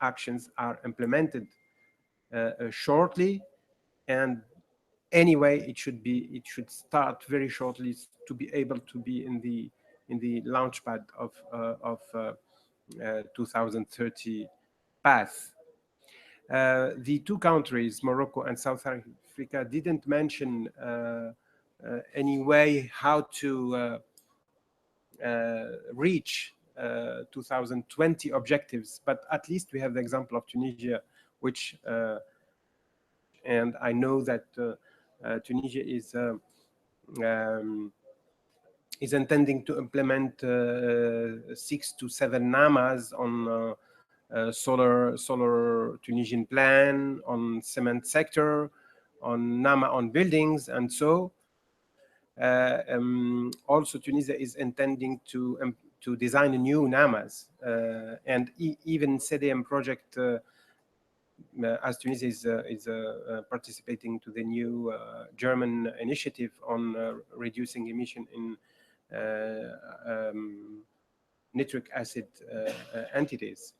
actions are implemented shortly. And anyway, it should start very shortly to be able to be in the launch pad of 2030 path. The two countries, Morocco and South Africa, didn't mention any way how to reach 2020 objectives, but at least we have the example of Tunisia, which, and I know that Tunisia is intending to implement 6 to 7 NAMAs on solar Tunisian plan, on cement sector, on NAMA on buildings, and so. Also, Tunisia is intending to design a new NAMAs, and even CDM project, as Tunisia is participating to the new German initiative on reducing emission in nitric acid entities.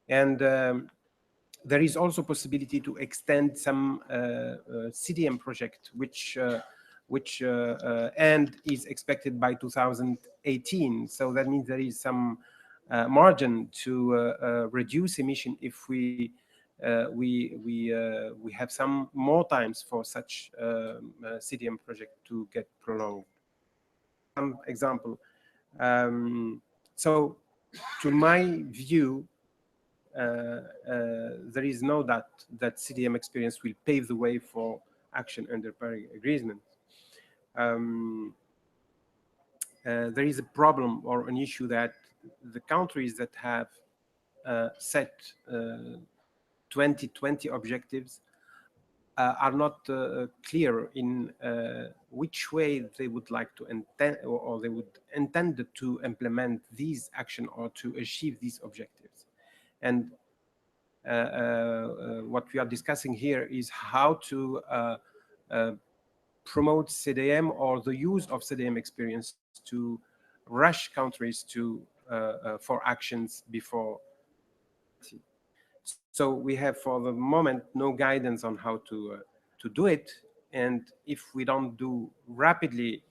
And there is also possibility to extend some CDM project, which end is expected by 2018. So that means there is some margin to reduce emission if we have some more times for such CDM project to get prolonged. Some example. So, to my view, there is no doubt that CDM experience will pave the way for action under Paris Agreement. There is a problem or an issue that the countries that have set 2020 objectives are not clear in which way they would like to intend, or they would intend to implement these action or to achieve these objectives. And what we are discussing here is how to promote CDM or the use of CDM experience to rush countries to for actions before. So we have for the moment no guidance on how to do it, and if we don't do rapidly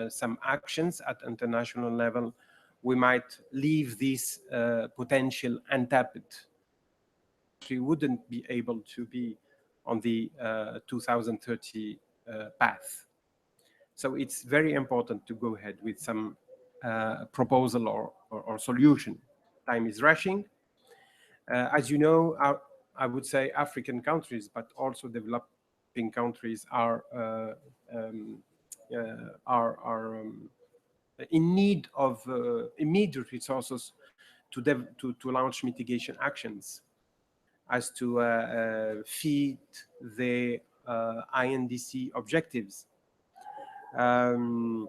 some actions at international level, we might leave this potential untapped. We wouldn't be able to be on the 2030 path. So it's very important to go ahead with some proposal or solution. Time is rushing. As you know, I would say African countries, but also developing countries are in need of immediate resources to launch mitigation actions, as to feed the INDC objectives. To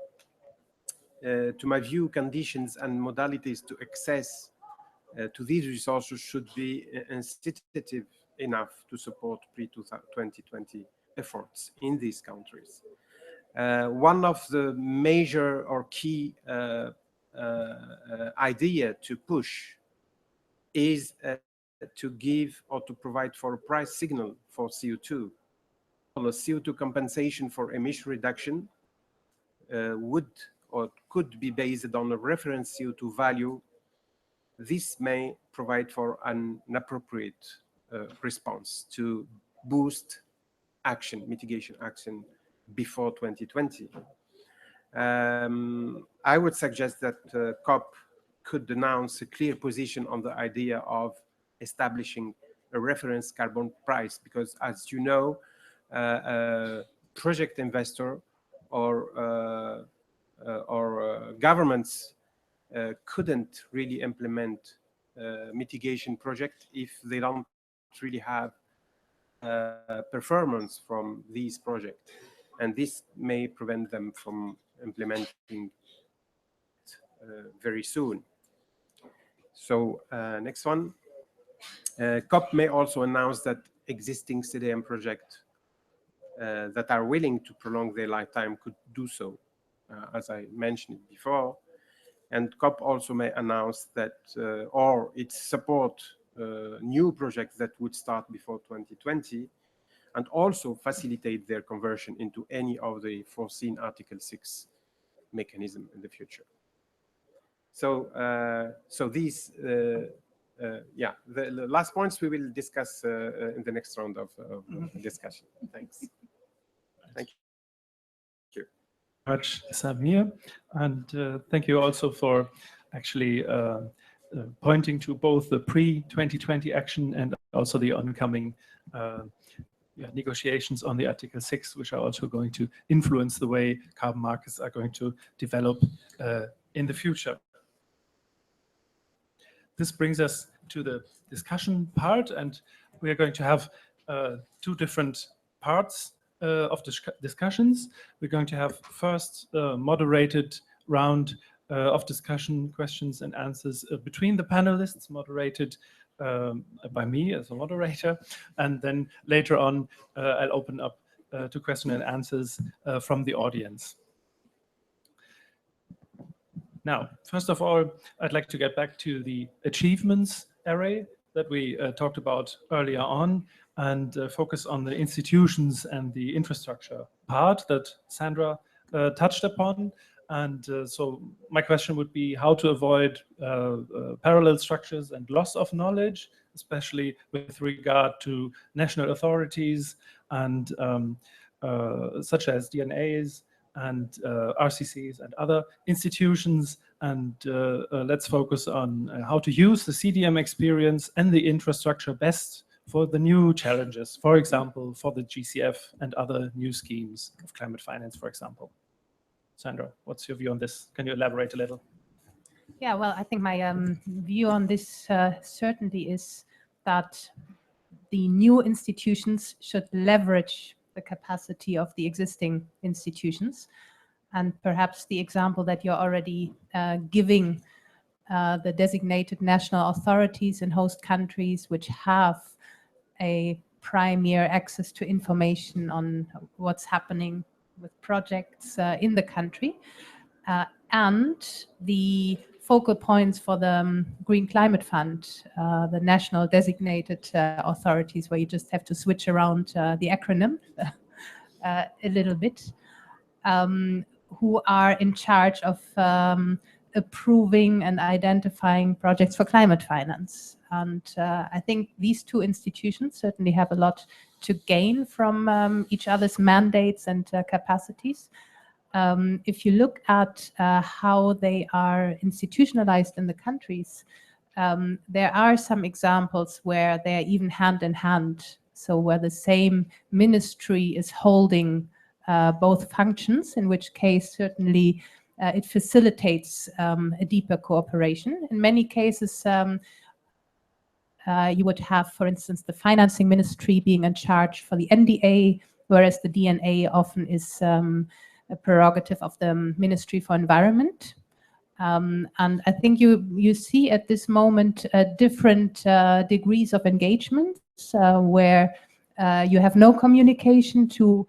my view, conditions and modalities to access to these resources should be incitative enough to support pre-2020 efforts in these countries. One of the major or key idea to push is to give or to provide for a price signal for CO2. A CO2 compensation for emission reduction would or could be based on a reference CO2 value. This may provide for an appropriate response to boost action, mitigation action before 2020. I would suggest that COP could announce a clear position on the idea of establishing a reference carbon price, because as you know, project investor or governments couldn't really implement mitigation project if they don't really have performance from these projects, and this may prevent them from implementing very soon. So next one, COP may also announce that existing CDM projects that are willing to prolong their lifetime could do so, as I mentioned before. And COP also may announce that or it support new projects that would start before 2020, and also facilitate their conversion into any of the foreseen Article 6 mechanism in the future. So, these, yeah, the last points we will discuss in the next round of discussion. Thanks. Thank you. Much, Samir, and thank you also for actually pointing to both the pre-2020 action and also the oncoming negotiations on the Article 6, which are also going to influence the way carbon markets are going to develop in the future. This brings us to the discussion part, and we are going to have two different parts of discussions. We're going to have first a moderated round of discussion, questions and answers between the panelists, moderated by me as a moderator, and then later on I'll open up to question and answers from the audience. Now, first of all, I'd like to get back to the achievements array that we talked about earlier on, and focus on the institutions and the infrastructure part that Sandra touched upon. And so my question would be how to avoid parallel structures and loss of knowledge, especially with regard to national authorities and such as DNAs and RCCs and other institutions. And let's focus on how to use the CDM experience and the infrastructure best for the new challenges, for example, for the GCF and other new schemes of climate finance, for example. Sandra, what's your view on this? Can you elaborate a little? Yeah, well, I think my view on this certainly is that the new institutions should leverage the capacity of the existing institutions. And perhaps the example that you're already giving, the designated national authorities in host countries which have a premier access to information on what's happening with projects in the country, and the focal points for the Green Climate Fund, the national designated authorities, where you just have to switch around the acronym a little bit, who are in charge of approving and identifying projects for climate finance. And I think these two institutions certainly have a lot to gain from each other's mandates and capacities. If you look at how they are institutionalized in the countries, there are some examples where they are even hand in hand. So where the same ministry is holding both functions, in which case certainly it facilitates a deeper cooperation. In many cases, you would have, for instance, the financing ministry being in charge for the NDA, whereas the DNA often is a prerogative of the Ministry for Environment. And I think you see at this moment different degrees of engagement, where you have no communication to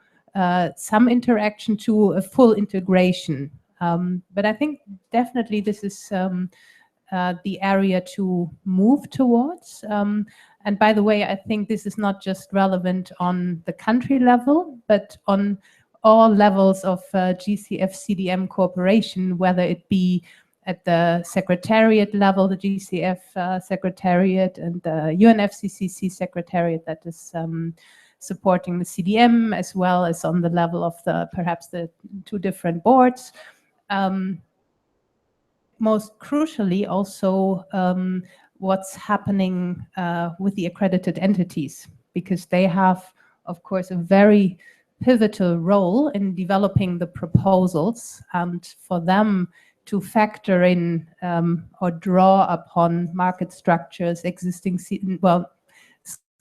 some interaction to a full integration. But I think definitely this is the area to move towards. And by the way, I think this is not just relevant on the country level, but on all levels of GCF CDM cooperation, whether it be at the secretariat level, the GCF secretariat, and the UNFCCC secretariat that is supporting the CDM, as well as on the level of perhaps the two different boards. Most crucially, also what's happening with the accredited entities, because they have, of course, a very pivotal role in developing the proposals, and for them to factor in or draw upon market structures, existing, scalable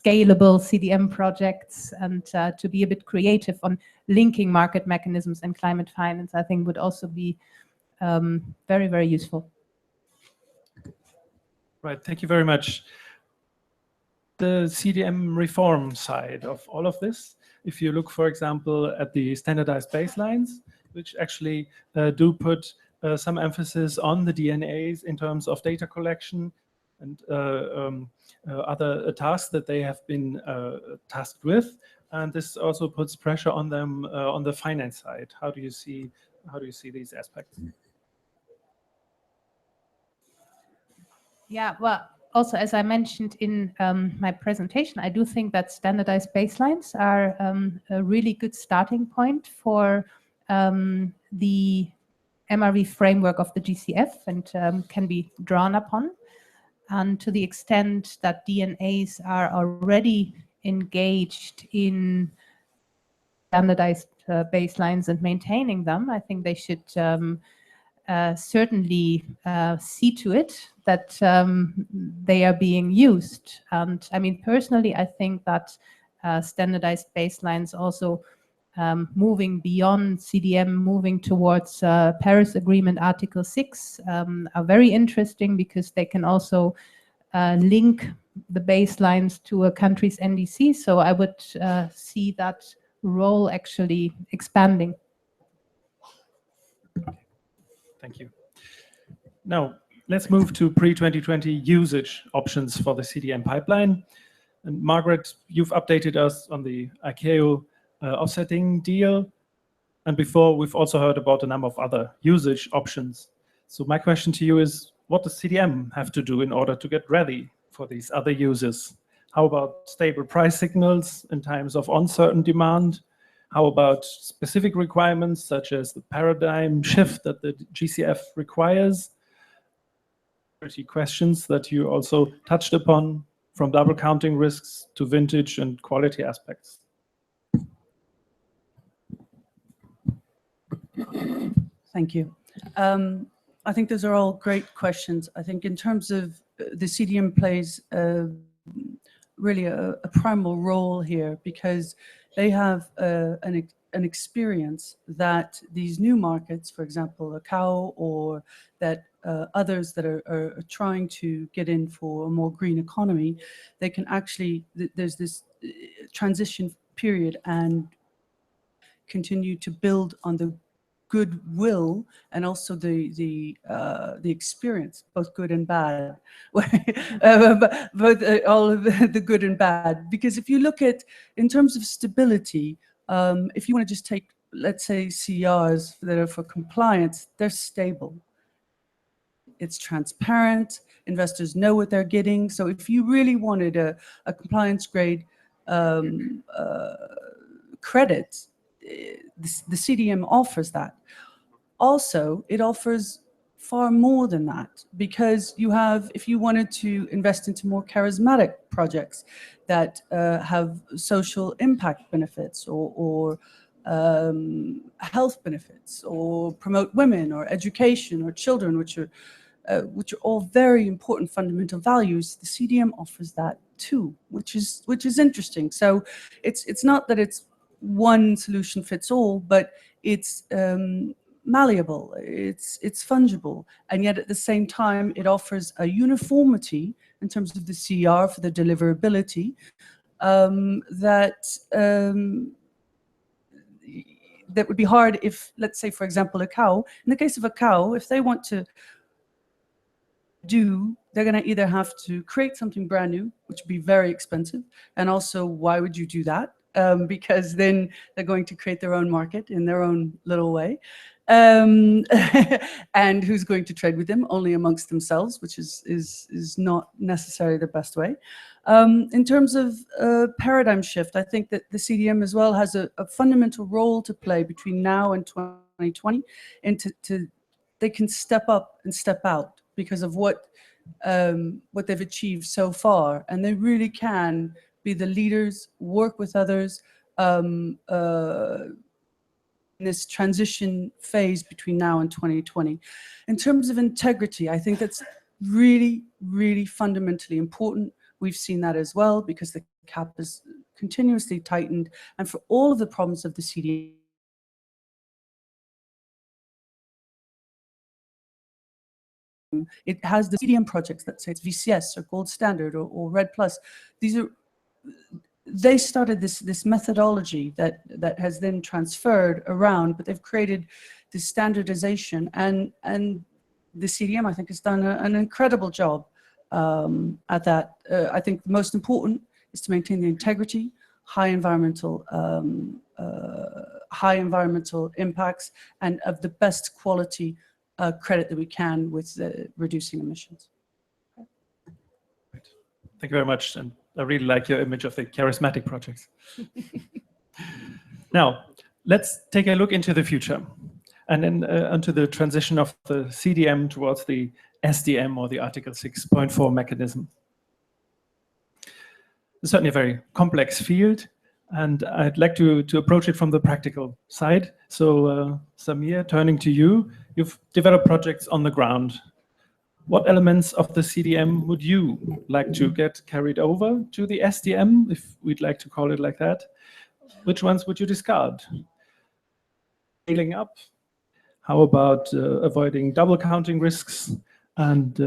CDM projects, and to be a bit creative on linking market mechanisms and climate finance, I think would also be very, very useful. Right, thank you very much. The CDM reform side of all of this, if you look, for example, at the standardized baselines, which actually do put some emphasis on the DNAs in terms of data collection and other tasks that they have been tasked with, and this also puts pressure on them on the finance side. How do you see these aspects? Yeah, well, also, as I mentioned in my presentation, I do think that standardized baselines are a really good starting point for the MRV framework of the GCF, and can be drawn upon. And to the extent that DNAs are already engaged in standardized baselines and maintaining them, I think they should certainly see to it that they are being used. And I mean, personally, I think that standardized baselines also moving beyond CDM, moving towards Paris Agreement Article 6 are very interesting, because they can also link the baselines to a country's NDC. So I would see that role actually expanding. Thank you. Now, let's move to pre-2020 usage options for the CDM pipeline. And Margaret, you've updated us on the ICAO offsetting deal. And before, we've also heard about a number of other usage options. So my question to you is, what does CDM have to do in order to get ready for these other uses? How about stable price signals in times of uncertain demand? How about specific requirements, such as the paradigm shift that the GCF requires? Questions that you also touched upon, from double counting risks to vintage and quality aspects. Thank you. I think those are all great questions. I think in terms of the CDM plays really a primal role here, because they have an experience that these new markets, for example, ICAO, or that others that are trying to get in for a more green economy, they can actually, there's this transition period and continue to build on the goodwill and also the experience, both good and bad, both all of the good and bad. Because if you look at, in terms of stability, if you want to just take, let's say, CRs that are for compliance, they're stable. It's transparent. Investors know what they're getting. So if you really wanted a compliance grade credit, the CDM offers that. Also, it offers far more than that, because you have, if you wanted to invest into more charismatic projects that have social impact benefits, or health benefits, or promote women or education or children, which are all very important fundamental values, the CDM offers that too, which is interesting. So it's not that it's one solution fits all, but it's malleable, it's fungible, and yet at the same time it offers a uniformity in terms of the CR for the deliverability that would be hard if, let's say, for example, ICAO. In the case of ICAO, if they want to they're going to either have to create something brand new, which would be very expensive, and also, why would you do that? Because then they're going to create their own market in their own little way. And who's going to trade with them? Only amongst themselves, which is not necessarily the best way. In terms of paradigm shift, I think that the CDM as well has a fundamental role to play between now and 2020, and they can step up and step out because of what they've achieved so far, and they really can be the leaders, work with others in this transition phase between now and 2020. In terms of integrity, I think that's really, really fundamentally important. We've seen that as well, because the cap is continuously tightened, and for all of the problems of the CDM, it has the CDM projects that say it's VCS or Gold Standard or Red Plus. They started this methodology that has then transferred around, but they've created this standardization, and the CDM, I think, has done an incredible job at that. I think the most important is to maintain the integrity, high environmental impacts, and of the best quality credit that we can with reducing emissions. Thank you very much. And I really like your image of the charismatic projects. Now, let's take a look into the future, and then onto the transition of the CDM towards the SDM, or the Article 6.4 mechanism. It's certainly a very complex field, and I'd like to approach it from the practical side. So, Samir, turning to you, You've developed projects on the ground. What elements of the CDM would you like to get carried over to the SDM, if we'd like to call it like that? Which ones would you discard? Scaling up? How about avoiding double counting risks? And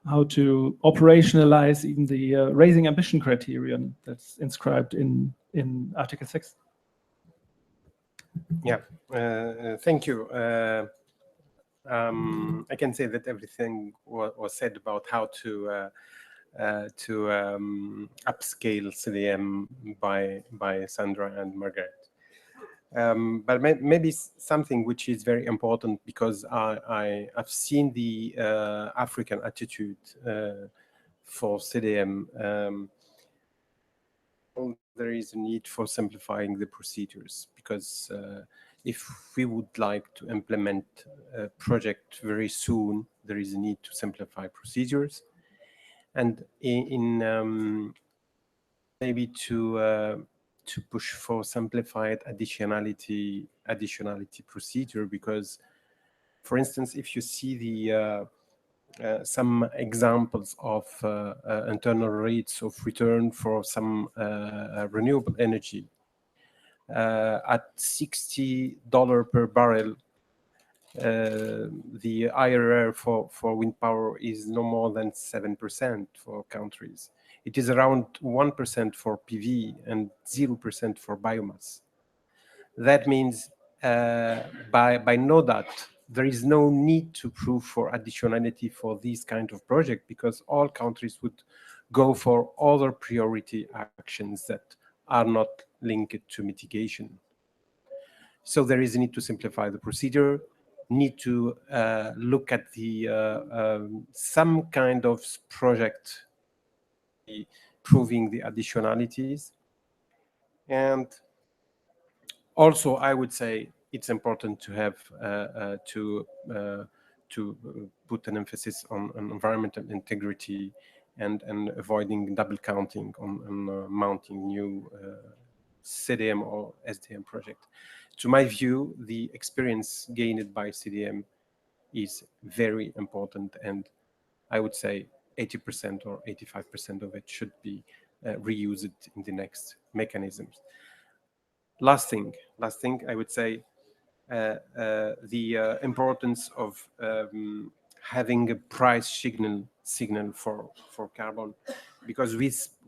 how to operationalize even the raising ambition criterion that's inscribed in Article 6? Yeah, thank you. I can say that everything was said about how to upscale CDM by Sandra and Margaret. But maybe something which is very important, because I've seen the African attitude for CDM. There is a need for simplifying the procedures, because if we would like to implement a project very soon, there is a need to simplify procedures, and maybe to push for simplified additionality procedure, because, for instance, if you see the some examples of internal rates of return for some renewable energy at $60 per barrel, the IRR for wind power is no more than 7% for countries. It is around 1% for PV and 0% for biomass. That means by know that there is no need to prove for additionality for these kind of project, because all countries would go for other priority actions that are not linked to mitigation. So there is a need to simplify the procedure, need to look at the some kind of project proving the additionalities. And also, I would say it's important to have to put an emphasis on environmental integrity and avoiding double counting on mounting new CDM or SDM project. To my view, the experience gained by CDM is very important, and I would say 80% or 85% of it should be reused in the next mechanisms. Last thing, I would say the importance of having a price signal for carbon, because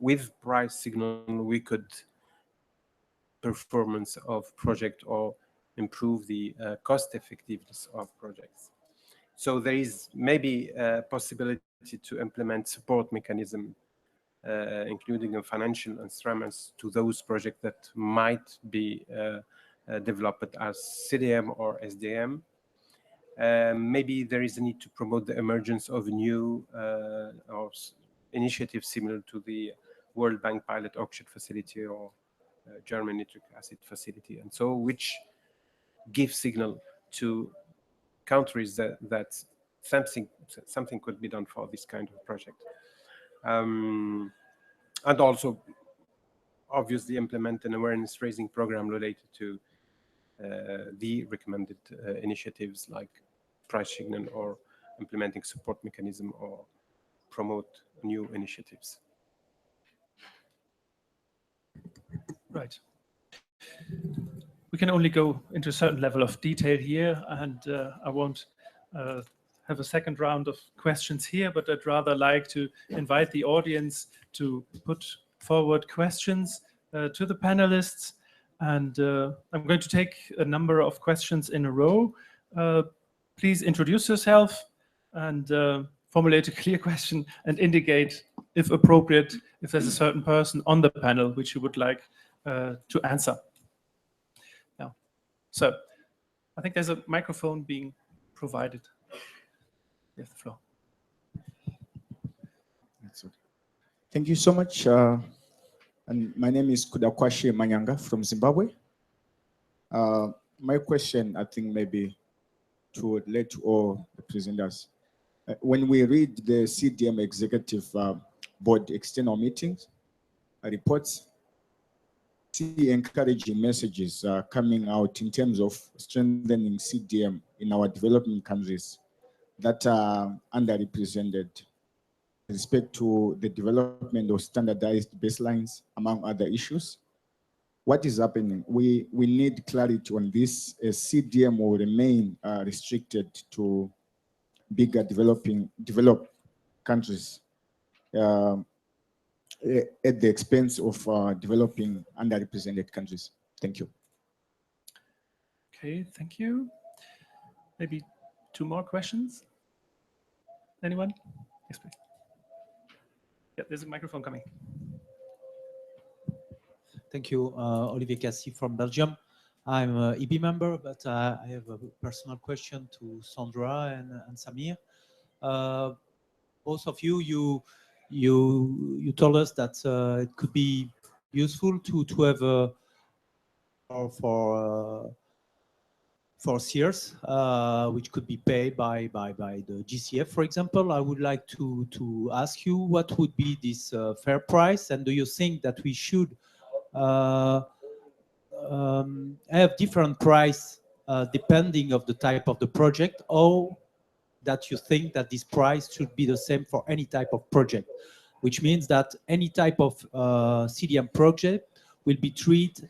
with price signal we could performance of project or improve the cost effectiveness of projects. So there is maybe a possibility to implement support mechanism, including a financial instruments to those projects that might be developed as CDM or SDM. Maybe there is a need to promote the emergence of new initiatives similar to the World Bank Pilot Auction Facility or German Nitric Acid Facility, and so which give signal to countries that something could be done for this kind of project. And also, obviously, implement an awareness raising program related to the recommended initiatives like price signal or implementing support mechanism or promote new initiatives. Right. We can only go into a certain level of detail here, and I won't have a second round of questions here, but I'd rather like to invite the audience to put forward questions to the panelists. And I'm going to take a number of questions in a row. Please introduce yourself and formulate a clear question and indicate, if appropriate, if there's a certain person on the panel which you would like to answer. Now, so I think there's a microphone being provided. You have the floor. Thank you so much. And my name is Kudakwashi Manyanga from Zimbabwe. My question, I think, maybe to relate to all the presenters. When we read the CDM Executive Board external meetings reports, see encouraging messages coming out in terms of strengthening CDM in our developing countries that are underrepresented with respect to the development of standardized baselines, among other issues. What is happening? We need clarity on this. CDM will remain restricted to bigger developed countries at the expense of developing underrepresented countries. Thank you. Okay, thank you. Maybe 2 more questions. Anyone? Yes, please. Yeah, there's a microphone coming. Thank you, Olivier Cassi from Belgium. I'm an EB member, but I have a personal question to Sandra and Samir. Both of you told us that it could be useful to have for sears, which could be paid by the GCF, for example. I would like to ask you what would be this fair price, and do you think that we should have different price depending of the type of the project, or that you think that this price should be the same for any type of project, which means that any type of CDM project will be treated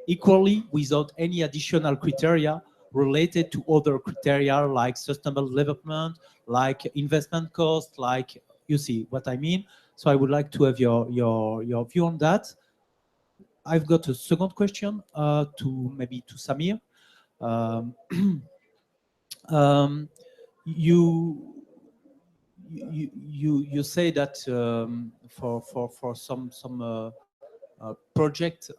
equally without any additional criteria related to other criteria like sustainable development, like investment cost, like, you see what I mean? So I would like to have your view on that. I've got a second question maybe to Samir. You say that for some project,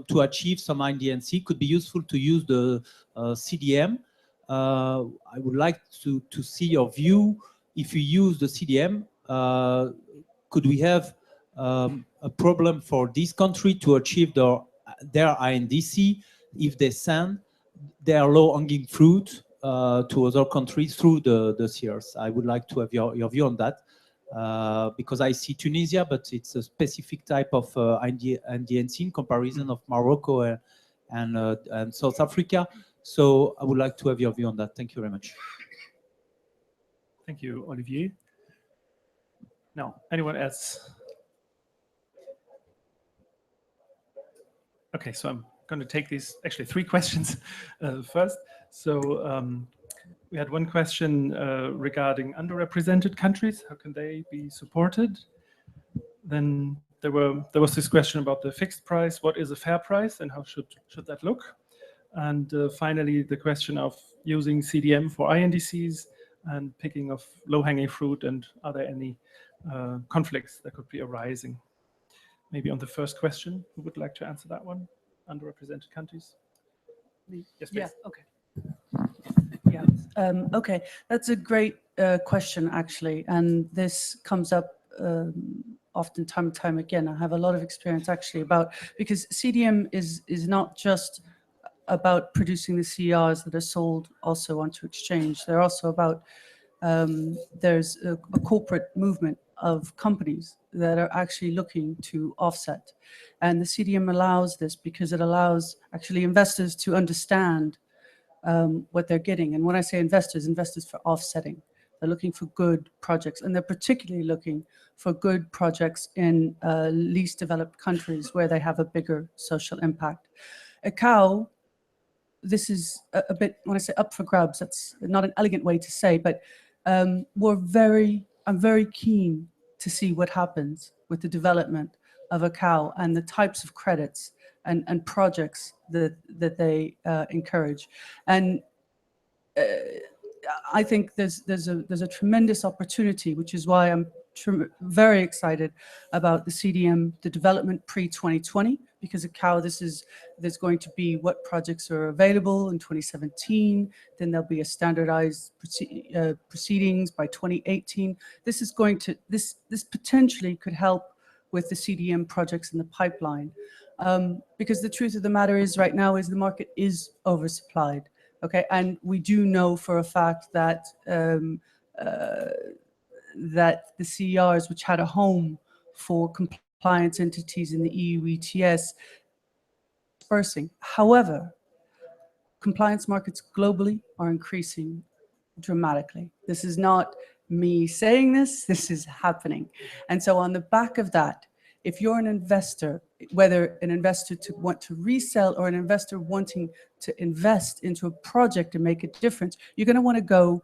to achieve some INDNC could be useful to use the CDM. I would like to see your view. If you use the CDM, could we have a problem for this country to achieve their INDC if they send their low-hanging fruit to other countries through the sears? I would like to have your view on that. Because I see Tunisia, but it's a specific type of INDNC in comparison of Morocco and South Africa. So I would like to have your view on that. Thank you very much. Thank you, Olivier. Now, anyone else? Okay, so I'm going to take these, actually 3 questions first. So we had one question regarding underrepresented countries. How can they be supported? Then there was this question about the fixed price. What is a fair price and how should that look? And finally, the question of using CDM for INDCs and picking of low-hanging fruit, and are there any conflicts that could be arising? Maybe on the first question, who would like to answer that one? Underrepresented countries? Yes, please. Yeah, okay. Yeah, okay. That's a great question, actually. And this comes up often time and time again. I have a lot of experience actually because CDM is not just about producing the CRs that are sold also onto exchange. They're also about, there's a corporate movement of companies that are actually looking to offset. And the CDM allows this because it allows actually investors to understand what they're getting. And when I say investors for offsetting. They're looking for good projects, and they're particularly looking for good projects in least developed countries where they have a bigger social impact. ICAO, this is a bit, when I say up for grabs, that's not an elegant way to say, but I'm very keen to see what happens with the development of ICAO and the types of credits and projects that they encourage. And I think there's a tremendous opportunity, which is why I'm very excited about the CDM, the development pre-2020, because ICAO, there's going to be what projects are available in 2017. Then there'll be a standardized proceedings by 2018. This potentially could help with the CDM projects in the pipeline. Because the truth of the matter is right now is the market is oversupplied. Okay, and we do know for a fact that that the CERs, which had a home for compliance entities in the EU ETS, dispersing. However, compliance markets globally are increasing dramatically. This is not me saying this, this is happening. And so on the back of that, if you're an investor, whether an investor to want to resell or an investor wanting to invest into a project and make a difference, you're going to want to go,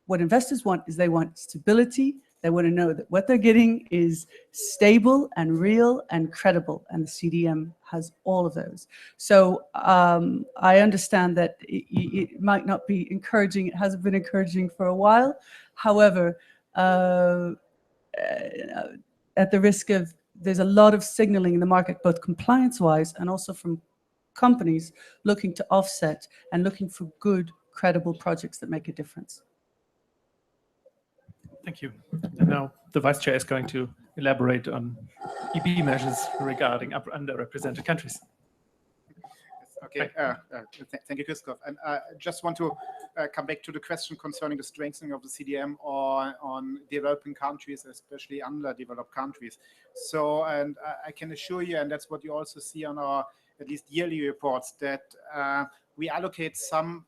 what investors want is they want stability. They want to know that what they're getting is stable and real and credible. And the CDM has all of those. So I understand that it might not be encouraging. It hasn't been encouraging for a while. However, at the risk of, there's a lot of signaling in the market, both compliance-wise and also from companies looking to offset and looking for good, credible projects that make a difference. Thank you. And now the Vice Chair is going to elaborate on EB measures regarding underrepresented countries. Okay, thank you, Christoph. And I just want to come back to the question concerning the strengthening of the CDM on developing countries, especially underdeveloped countries. So, and I can assure you, and that's what you also see on our at least yearly reports, that we allocate some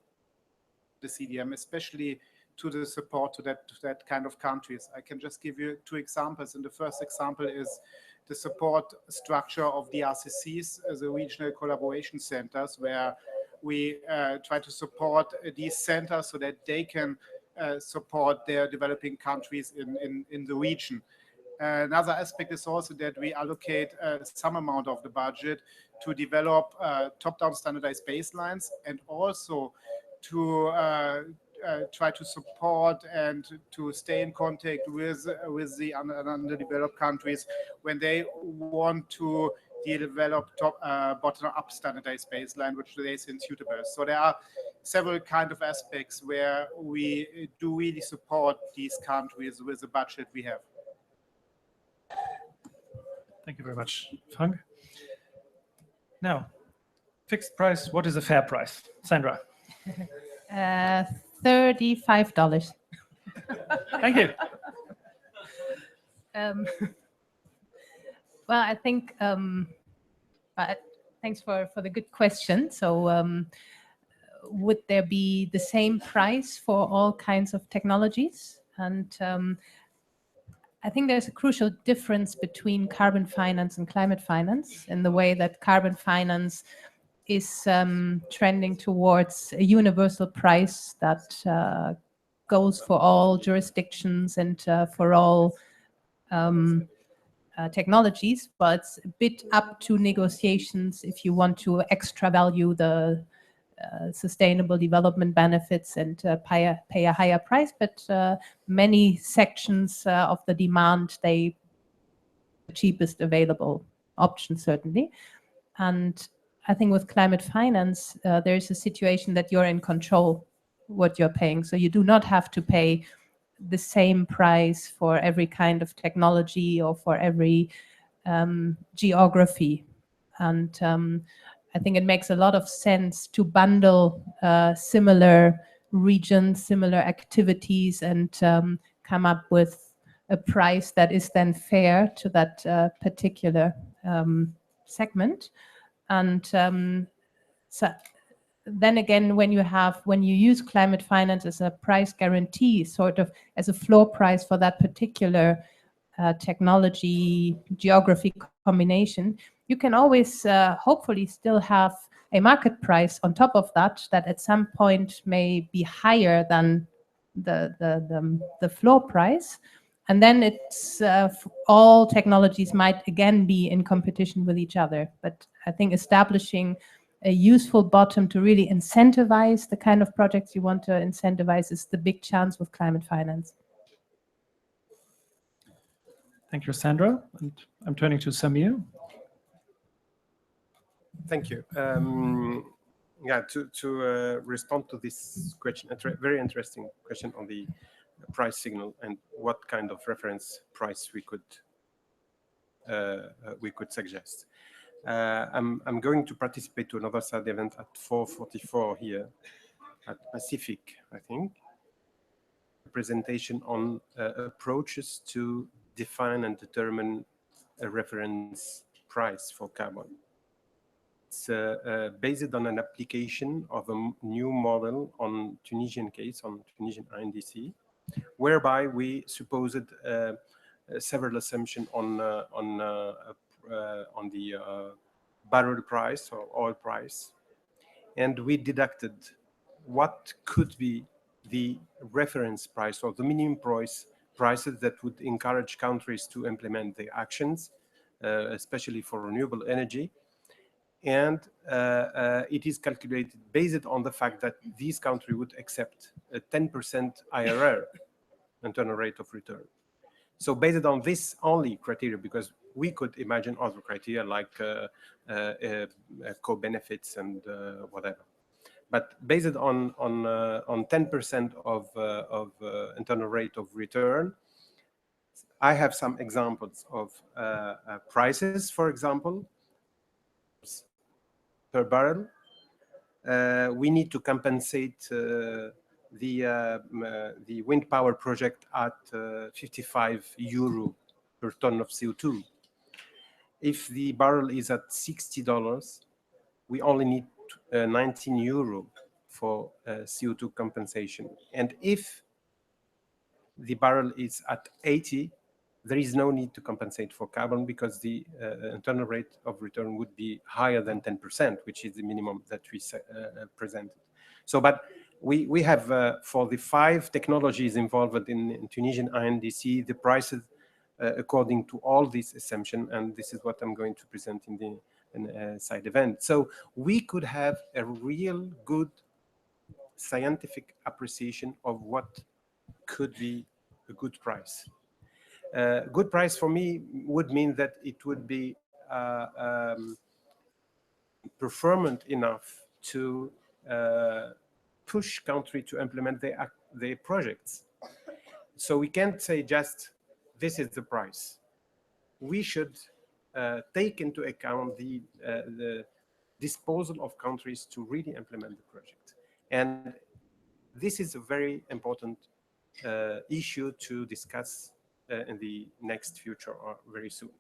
the CDM, especially to the support to that kind of countries. I can just give you two examples. And the first example is the support structure of the RCCs, the regional collaboration centers, where we try to support these centers so that they can support their developing countries in the region. Another aspect is also that we allocate some amount of the budget to develop top-down standardized baselines, and also to try to support and to stay in contact with the underdeveloped countries when they want to develop bottom-up standardized baseline, which they think suitable. So there are several kind of aspects where we do really support these countries with the budget we have. Thank you very much, Frank. Now, fixed price, what is a fair price? Sandra. $35. Thank you. Well, I think, thanks for the good question. So would there be the same price for all kinds of technologies? And I think there's a crucial difference between carbon finance and climate finance in the way that carbon finance is trending towards a universal price that goes for all jurisdictions and for all technologies, but it's a bit up to negotiations if you want to extra value the sustainable development benefits and pay a higher price. But many sections of the demand, the cheapest available option, certainly. And I think with climate finance, there is a situation that you're in control what you're paying. So you do not have to pay the same price for every kind of technology or for every geography. And I think it makes a lot of sense to bundle similar regions, similar activities, and come up with a price that is then fair to that particular segment. And so then again, when you use climate finance as a price guarantee, sort of as a floor price for that particular technology geography combination, you can always hopefully still have a market price on top of that at some point may be higher than the floor price. And then it's all technologies might again be in competition with each other. But I think establishing a useful bottom to really incentivize the kind of projects you want to incentivize is the big chance with climate finance. Thank you, Sandra. And I'm turning to Samir. Thank you. Yeah, to respond to this question, a very interesting question on the price signal and what kind of reference price we could suggest. I'm going to participate to another side event at 4:44 here at Pacific, I think. A presentation on approaches to define and determine a reference price for carbon. It's based on an application of a new model on Tunisian case, on Tunisian INDC, whereby we supposed several assumptions on the barrel price or oil price, and we deducted what could be the reference price or the minimum prices that would encourage countries to implement the actions, especially for renewable energy. And it is calculated based on the fact that these countries would accept a 10% IRR, internal rate of return. So based on this only criteria, because we could imagine other criteria like co-benefits and whatever. But based on 10% of internal rate of return, I have some examples of prices, for example, per barrel. We need to compensate the wind power project at 55 euro per ton of CO2. If the barrel is at $60, we only need 19 euro for CO2 compensation. And if the barrel is at 80, there is no need to compensate for carbon because the internal rate of return would be higher than 10%, which is the minimum that we presented. So, but we have, for the 5 technologies involved in Tunisian INDC, the prices according to all these assumptions, and this is what I'm going to present in the side event. So we could have a real good scientific appreciation of what could be a good price. Good price for me would mean that it would be performant enough to push country to implement their projects. So we can't say just this is the price. We should take into account the disposal of countries to really implement the project. And this is a very important issue to discuss in the next future or very soon.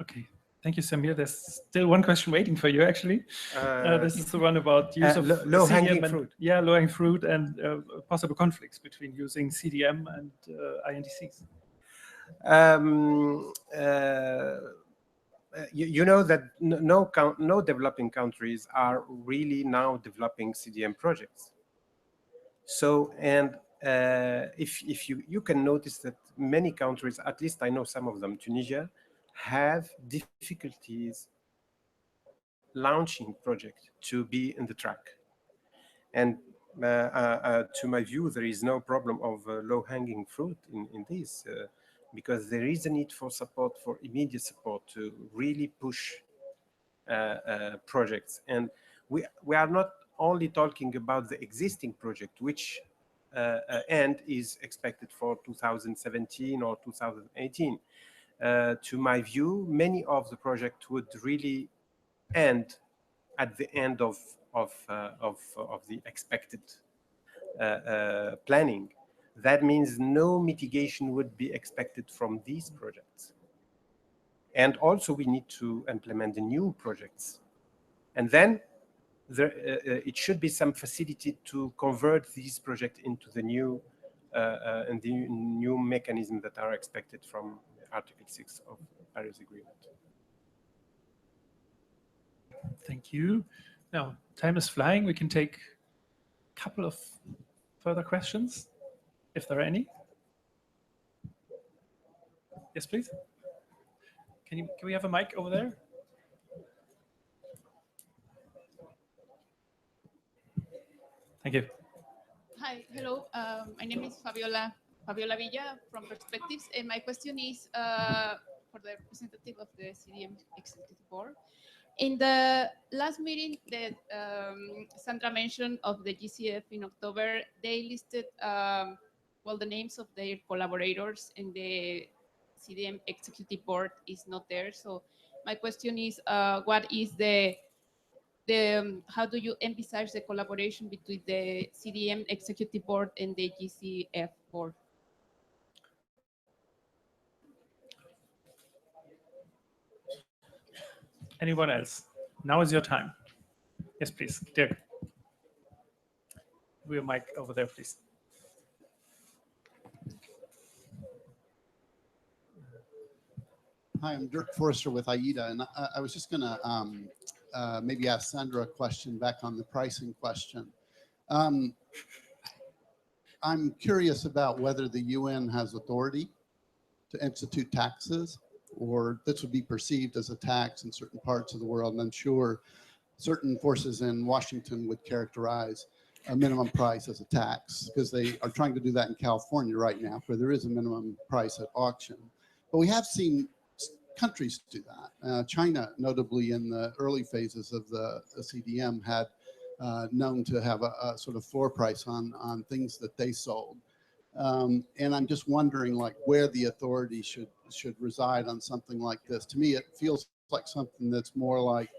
Okay, thank you, Samir. There's still one question waiting for you, actually. This is the one about use of low-hanging CDM fruit. Yeah, low-hanging fruit and possible conflicts between using CDM and INDCs. You know that no developing countries are really now developing CDM projects. So, and if you can notice that many countries, at least I know some of them, Tunisia, have difficulties launching projects to be in the track. And to my view, there is no problem of low-hanging fruit in this, because there is a need for support, for immediate support to really push projects. And we are not only talking about the existing project, which end is expected for 2017 or 2018. To my view, many of the projects would really end at the end of the expected planning. That means no mitigation would be expected from these projects. And also we need to implement the new projects. And then it should be some facility to convert these projects into the new and the new mechanisms that are expected from Article 6 of the Paris Agreement. Thank you. Now, time is flying. We can take a couple of further questions, if there are any. Yes, please. Can we have a mic over there? Thank you. Hi, hello. My name is Fabiola Villa from Perspectives, and my question is for the representative of the CDM Executive Board. In the last meeting that Sandra mentioned of the GCF in October, they listed well the names of their collaborators, and the CDM Executive Board is not there. So my question is, what is how do you emphasize the collaboration between the CDM Executive Board and the GCF Board? Anyone else? now is your time. Yes, please, Dirk. Your mic over there, please. Hi, I'm Dirk Forrester with AIDA, and I was just going to maybe ask Sandra a question back on the pricing question. I'm curious about whether the UN has authority to institute taxes, or this would be perceived as a tax in certain parts of the world, and I'm sure certain forces in Washington would characterize a minimum price as a tax, because they are trying to do that in California right now, where there is a minimum price at auction. But we have seen countries do that. China, notably in the early phases of the CDM, had known to have a sort of floor price on things that they sold. And I'm just wondering, like, where the authority should reside on something like this. To me, it feels like something that's more like,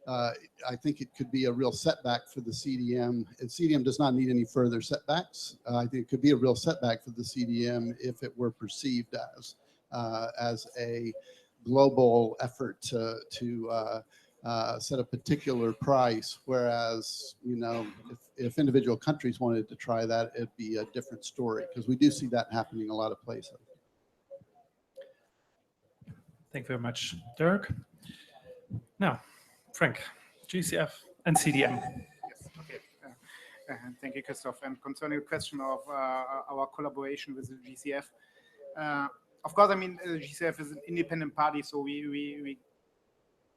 I think it could be a real setback for the CDM. And CDM does not need any further setbacks. I think it could be a real setback for the CDM if it were perceived as a global effort to set a particular price, whereas, you know, if individual countries wanted to try that, it'd be a different story, because we do see that happening in a lot of places. Thank you very much, Dirk. Now, Frank, GCF and CDM. Yes, okay. Thank you, Christoph. And concerning the question of our collaboration with the GCF, of course, I mean, GCF is an independent party, so we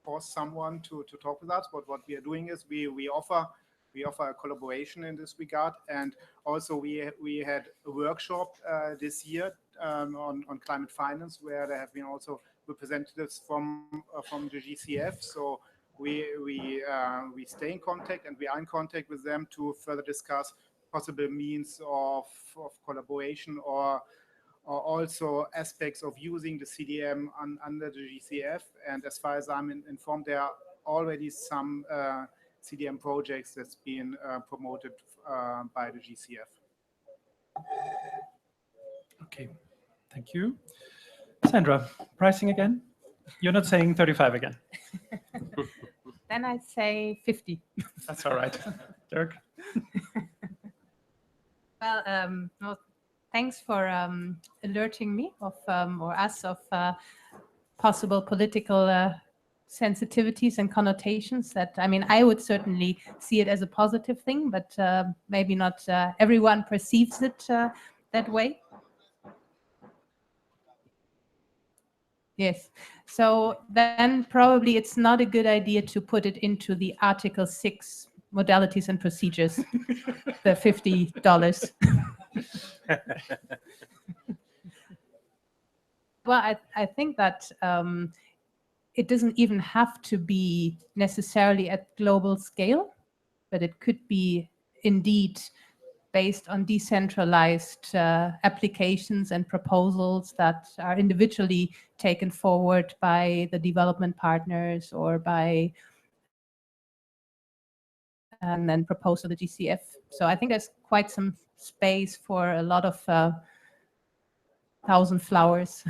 force someone to talk with us. But what we are doing is we offer a collaboration in this regard, and also we had a workshop this year on climate finance, where there have been also representatives from the GCF. So we stay in contact, and we are in contact with them to further discuss possible means of collaboration, or also aspects of using the CDM under the GCF. And as far as I'm informed, there are already some CDM projects that's been promoted by the GCF. Okay, thank you. Sandra, pricing again? You're not saying 35 again. Then I say 50. That's all right. Dirk? Well, thanks for alerting me of, or us of possible political sensitivities and connotations that, I mean, I would certainly see it as a positive thing, but maybe not everyone perceives it that way. Yes, so then probably it's not a good idea to put it into the Article 6 modalities and procedures, the $50. Well, I think that it doesn't even have to be necessarily at global scale, but it could be indeed based on decentralized applications and proposals that are individually taken forward by the development partners or by, and then proposed to the GCF. So I think there's quite some space for a lot of thousand flowers.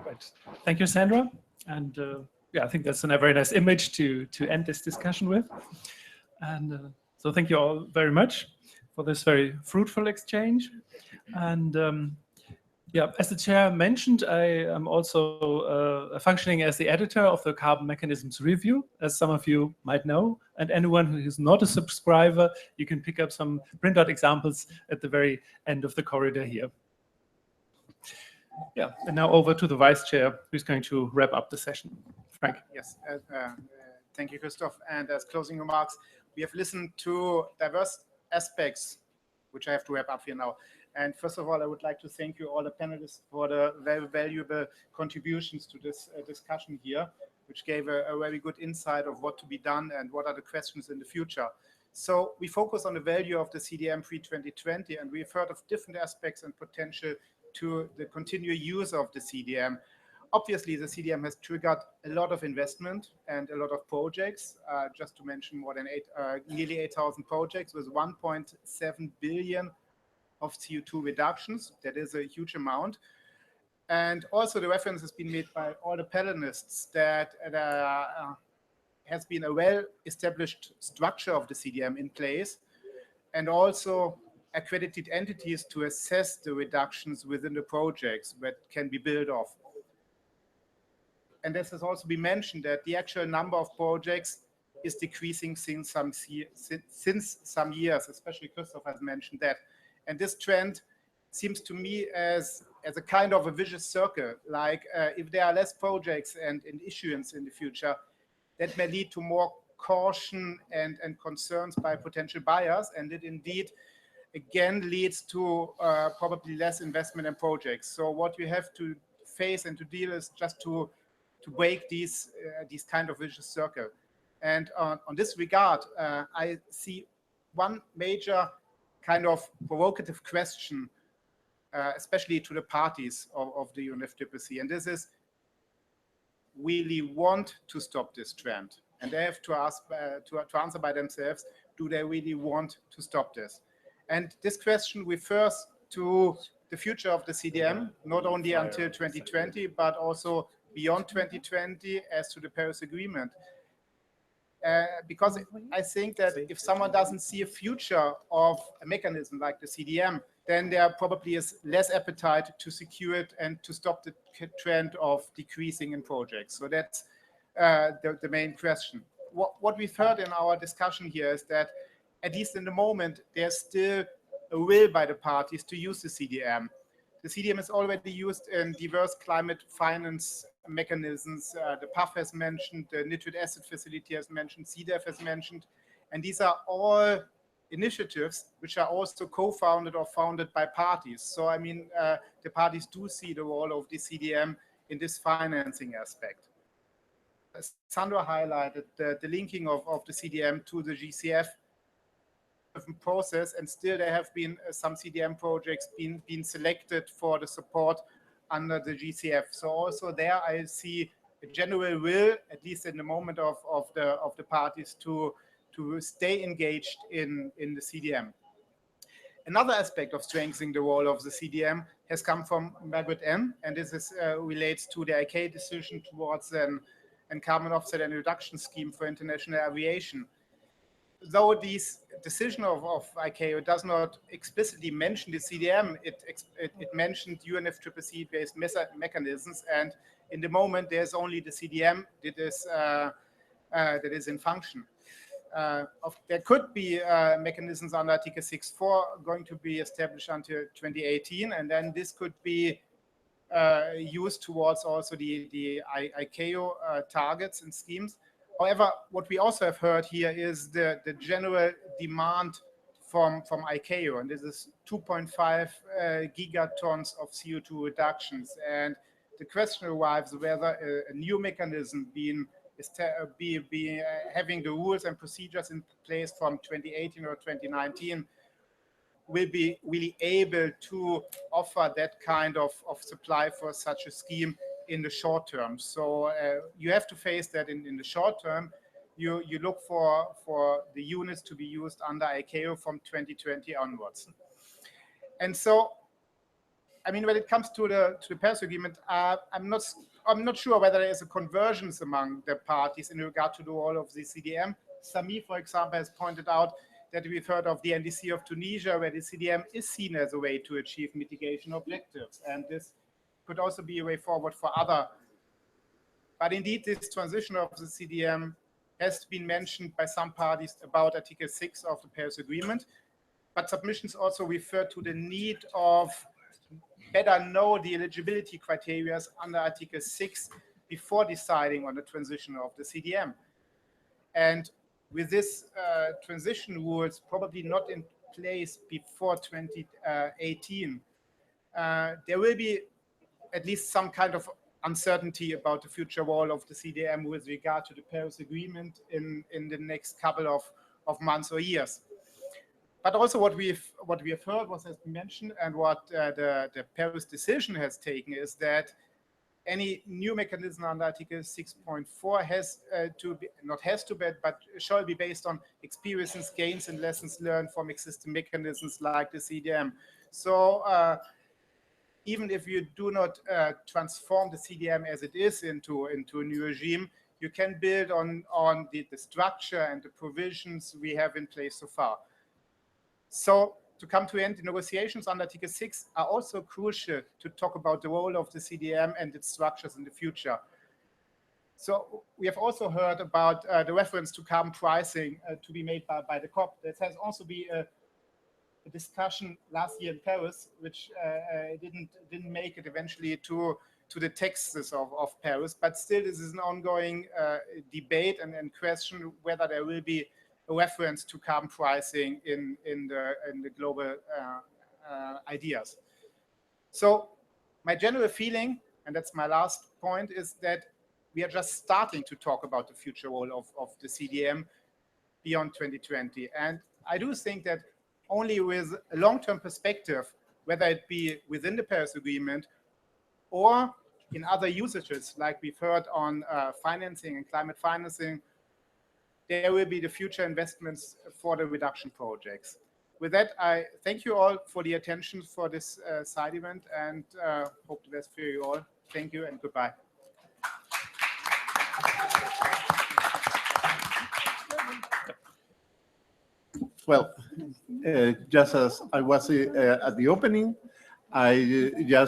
Right. Thank you, Sandra. And yeah, I think that's a very nice image to end this discussion with. And so thank you all very much for this very fruitful exchange. And yeah, as the chair mentioned, I am also functioning as the editor of the Carbon Mechanisms Review, as some of you might know. And anyone who is not a subscriber, you can pick up some printout examples at the very end of the corridor here. Yeah, and now over to the vice chair, who's going to wrap up the session. Frank. Yes, thank you, Christoph. And as closing remarks, we have listened to diverse aspects, which I have to wrap up here now. And first of all, I would like to thank you all the panelists for the very valuable contributions to this discussion here, which gave a very good insight of what to be done and what are the questions in the future. So we focus on the value of the CDM pre-2020, and we've heard of different aspects and potential to the continued use of the CDM. Obviously, the CDM has triggered a lot of investment and a lot of projects, just to mention more than nearly 8,000 projects with 1.7 billion of CO2 reductions. That is a huge amount. And also the reference has been made by all the panelists that has been a well-established structure of the CDM in place, and also accredited entities to assess the reductions within the projects that can be built off. And this has also been mentioned that the actual number of projects is decreasing since some years, especially Christoph has mentioned that. And this trend seems to me as a kind of a vicious circle, like if there are less projects and issuance in the future, that may lead to more caution and concerns by potential buyers, and it indeed again leads to probably less investment in projects. So what you have to face and to deal is just to break these kind of vicious circle. And on this regard, I see one major kind of provocative question, especially to the parties of the UNFCCC, and this is, really want to stop this trend? And they have to ask to answer by themselves, do they really want to stop this? And this question refers to the future of the CDM, not only until 2020, but also beyond 2020 as to the Paris Agreement. Because I think that if someone doesn't see a future of a mechanism like the CDM, then there probably is less appetite to secure it and to stop the trend of decreasing in projects. So that's the main question. What we've heard in our discussion here is that, at least in the moment, there's still a will by the parties to use the CDM. The CDM is already used in diverse climate finance mechanisms. The PAF has mentioned, the nitric acid facility has mentioned, CDF has mentioned, and these are all initiatives which are also co-founded or founded by parties. So I mean, the parties do see the role of the CDM in this financing aspect. Sandra highlighted the linking of the CDM to the GCF process, and still there have been some CDM projects being selected for the support under the GCF. So also there I see a general will, at least in the moment of the parties, to stay engaged in the CDM. Another aspect of strengthening the role of the CDM has come from Margaret N, and this is, relates to the ICAO decision towards an carbon offset and reduction scheme for international aviation. Though this decision of ICAO does not explicitly mention the CDM, it mentioned UNFCCC-based mechanisms, and in the moment there's only the CDM that is in function. There could be mechanisms under Article 6.4 going to be established until 2018, and then this could be used towards also the ICAO targets and schemes. However, what we also have heard here is the general demand from ICAO, and this is 2.5 gigatons of CO2 reductions. And the question arrives whether a new mechanism having the rules and procedures in place from 2018 or 2019 will be really able to offer that kind of supply for such a scheme in the short term. So you have to face that in the short term. You look for the units to be used under ICAO from 2020 onwards. And so, I mean, when it comes to the Paris Agreement, I'm not sure whether there is a convergence among the parties in regard to the role of the CDM. Sami, for example, has pointed out that we've heard of the NDC of Tunisia, where the CDM is seen as a way to achieve mitigation objectives. And this could also be a way forward for other. But indeed, this transition of the CDM has been mentioned by some parties about Article 6 of the Paris Agreement. But submissions also refer to the need of better know the eligibility criteria under Article 6 before deciding on the transition of the CDM. And with this transition rules probably not in place before 2018, there will be at least some kind of uncertainty about the future role of the CDM with regard to the Paris Agreement in the next couple of months or years. But also what we have heard, what has been mentioned, and what the Paris decision has taken is that any new mechanism under Article 6.4 has to be, not has to be, but shall be based on experiences, gains, and lessons learned from existing mechanisms like the CDM. So even if you do not transform the CDM as it is into a new regime, you can build on the structure and the provisions we have in place so far. So to come to end, the negotiations under Article 6 are also crucial to talk about the role of the CDM and its structures in the future. So we have also heard about the reference to carbon pricing to be made by the COP. There has also been a discussion last year in Paris, which didn't make it eventually to the texts of Paris, but still this is an ongoing debate and question whether there will be a reference to carbon pricing in the global ideas. So my general feeling, and that's my last point, is that we are just starting to talk about the future role of the CDM beyond 2020. And I do think that only with a long-term perspective, whether it be within the Paris Agreement or in other usages, like we've heard on financing and climate financing, there will be the future investments for the reduction projects. With that, I thank you all for the attention for this side event, and hope the best for you all. Thank you and goodbye. Well, just as I was at the opening, I just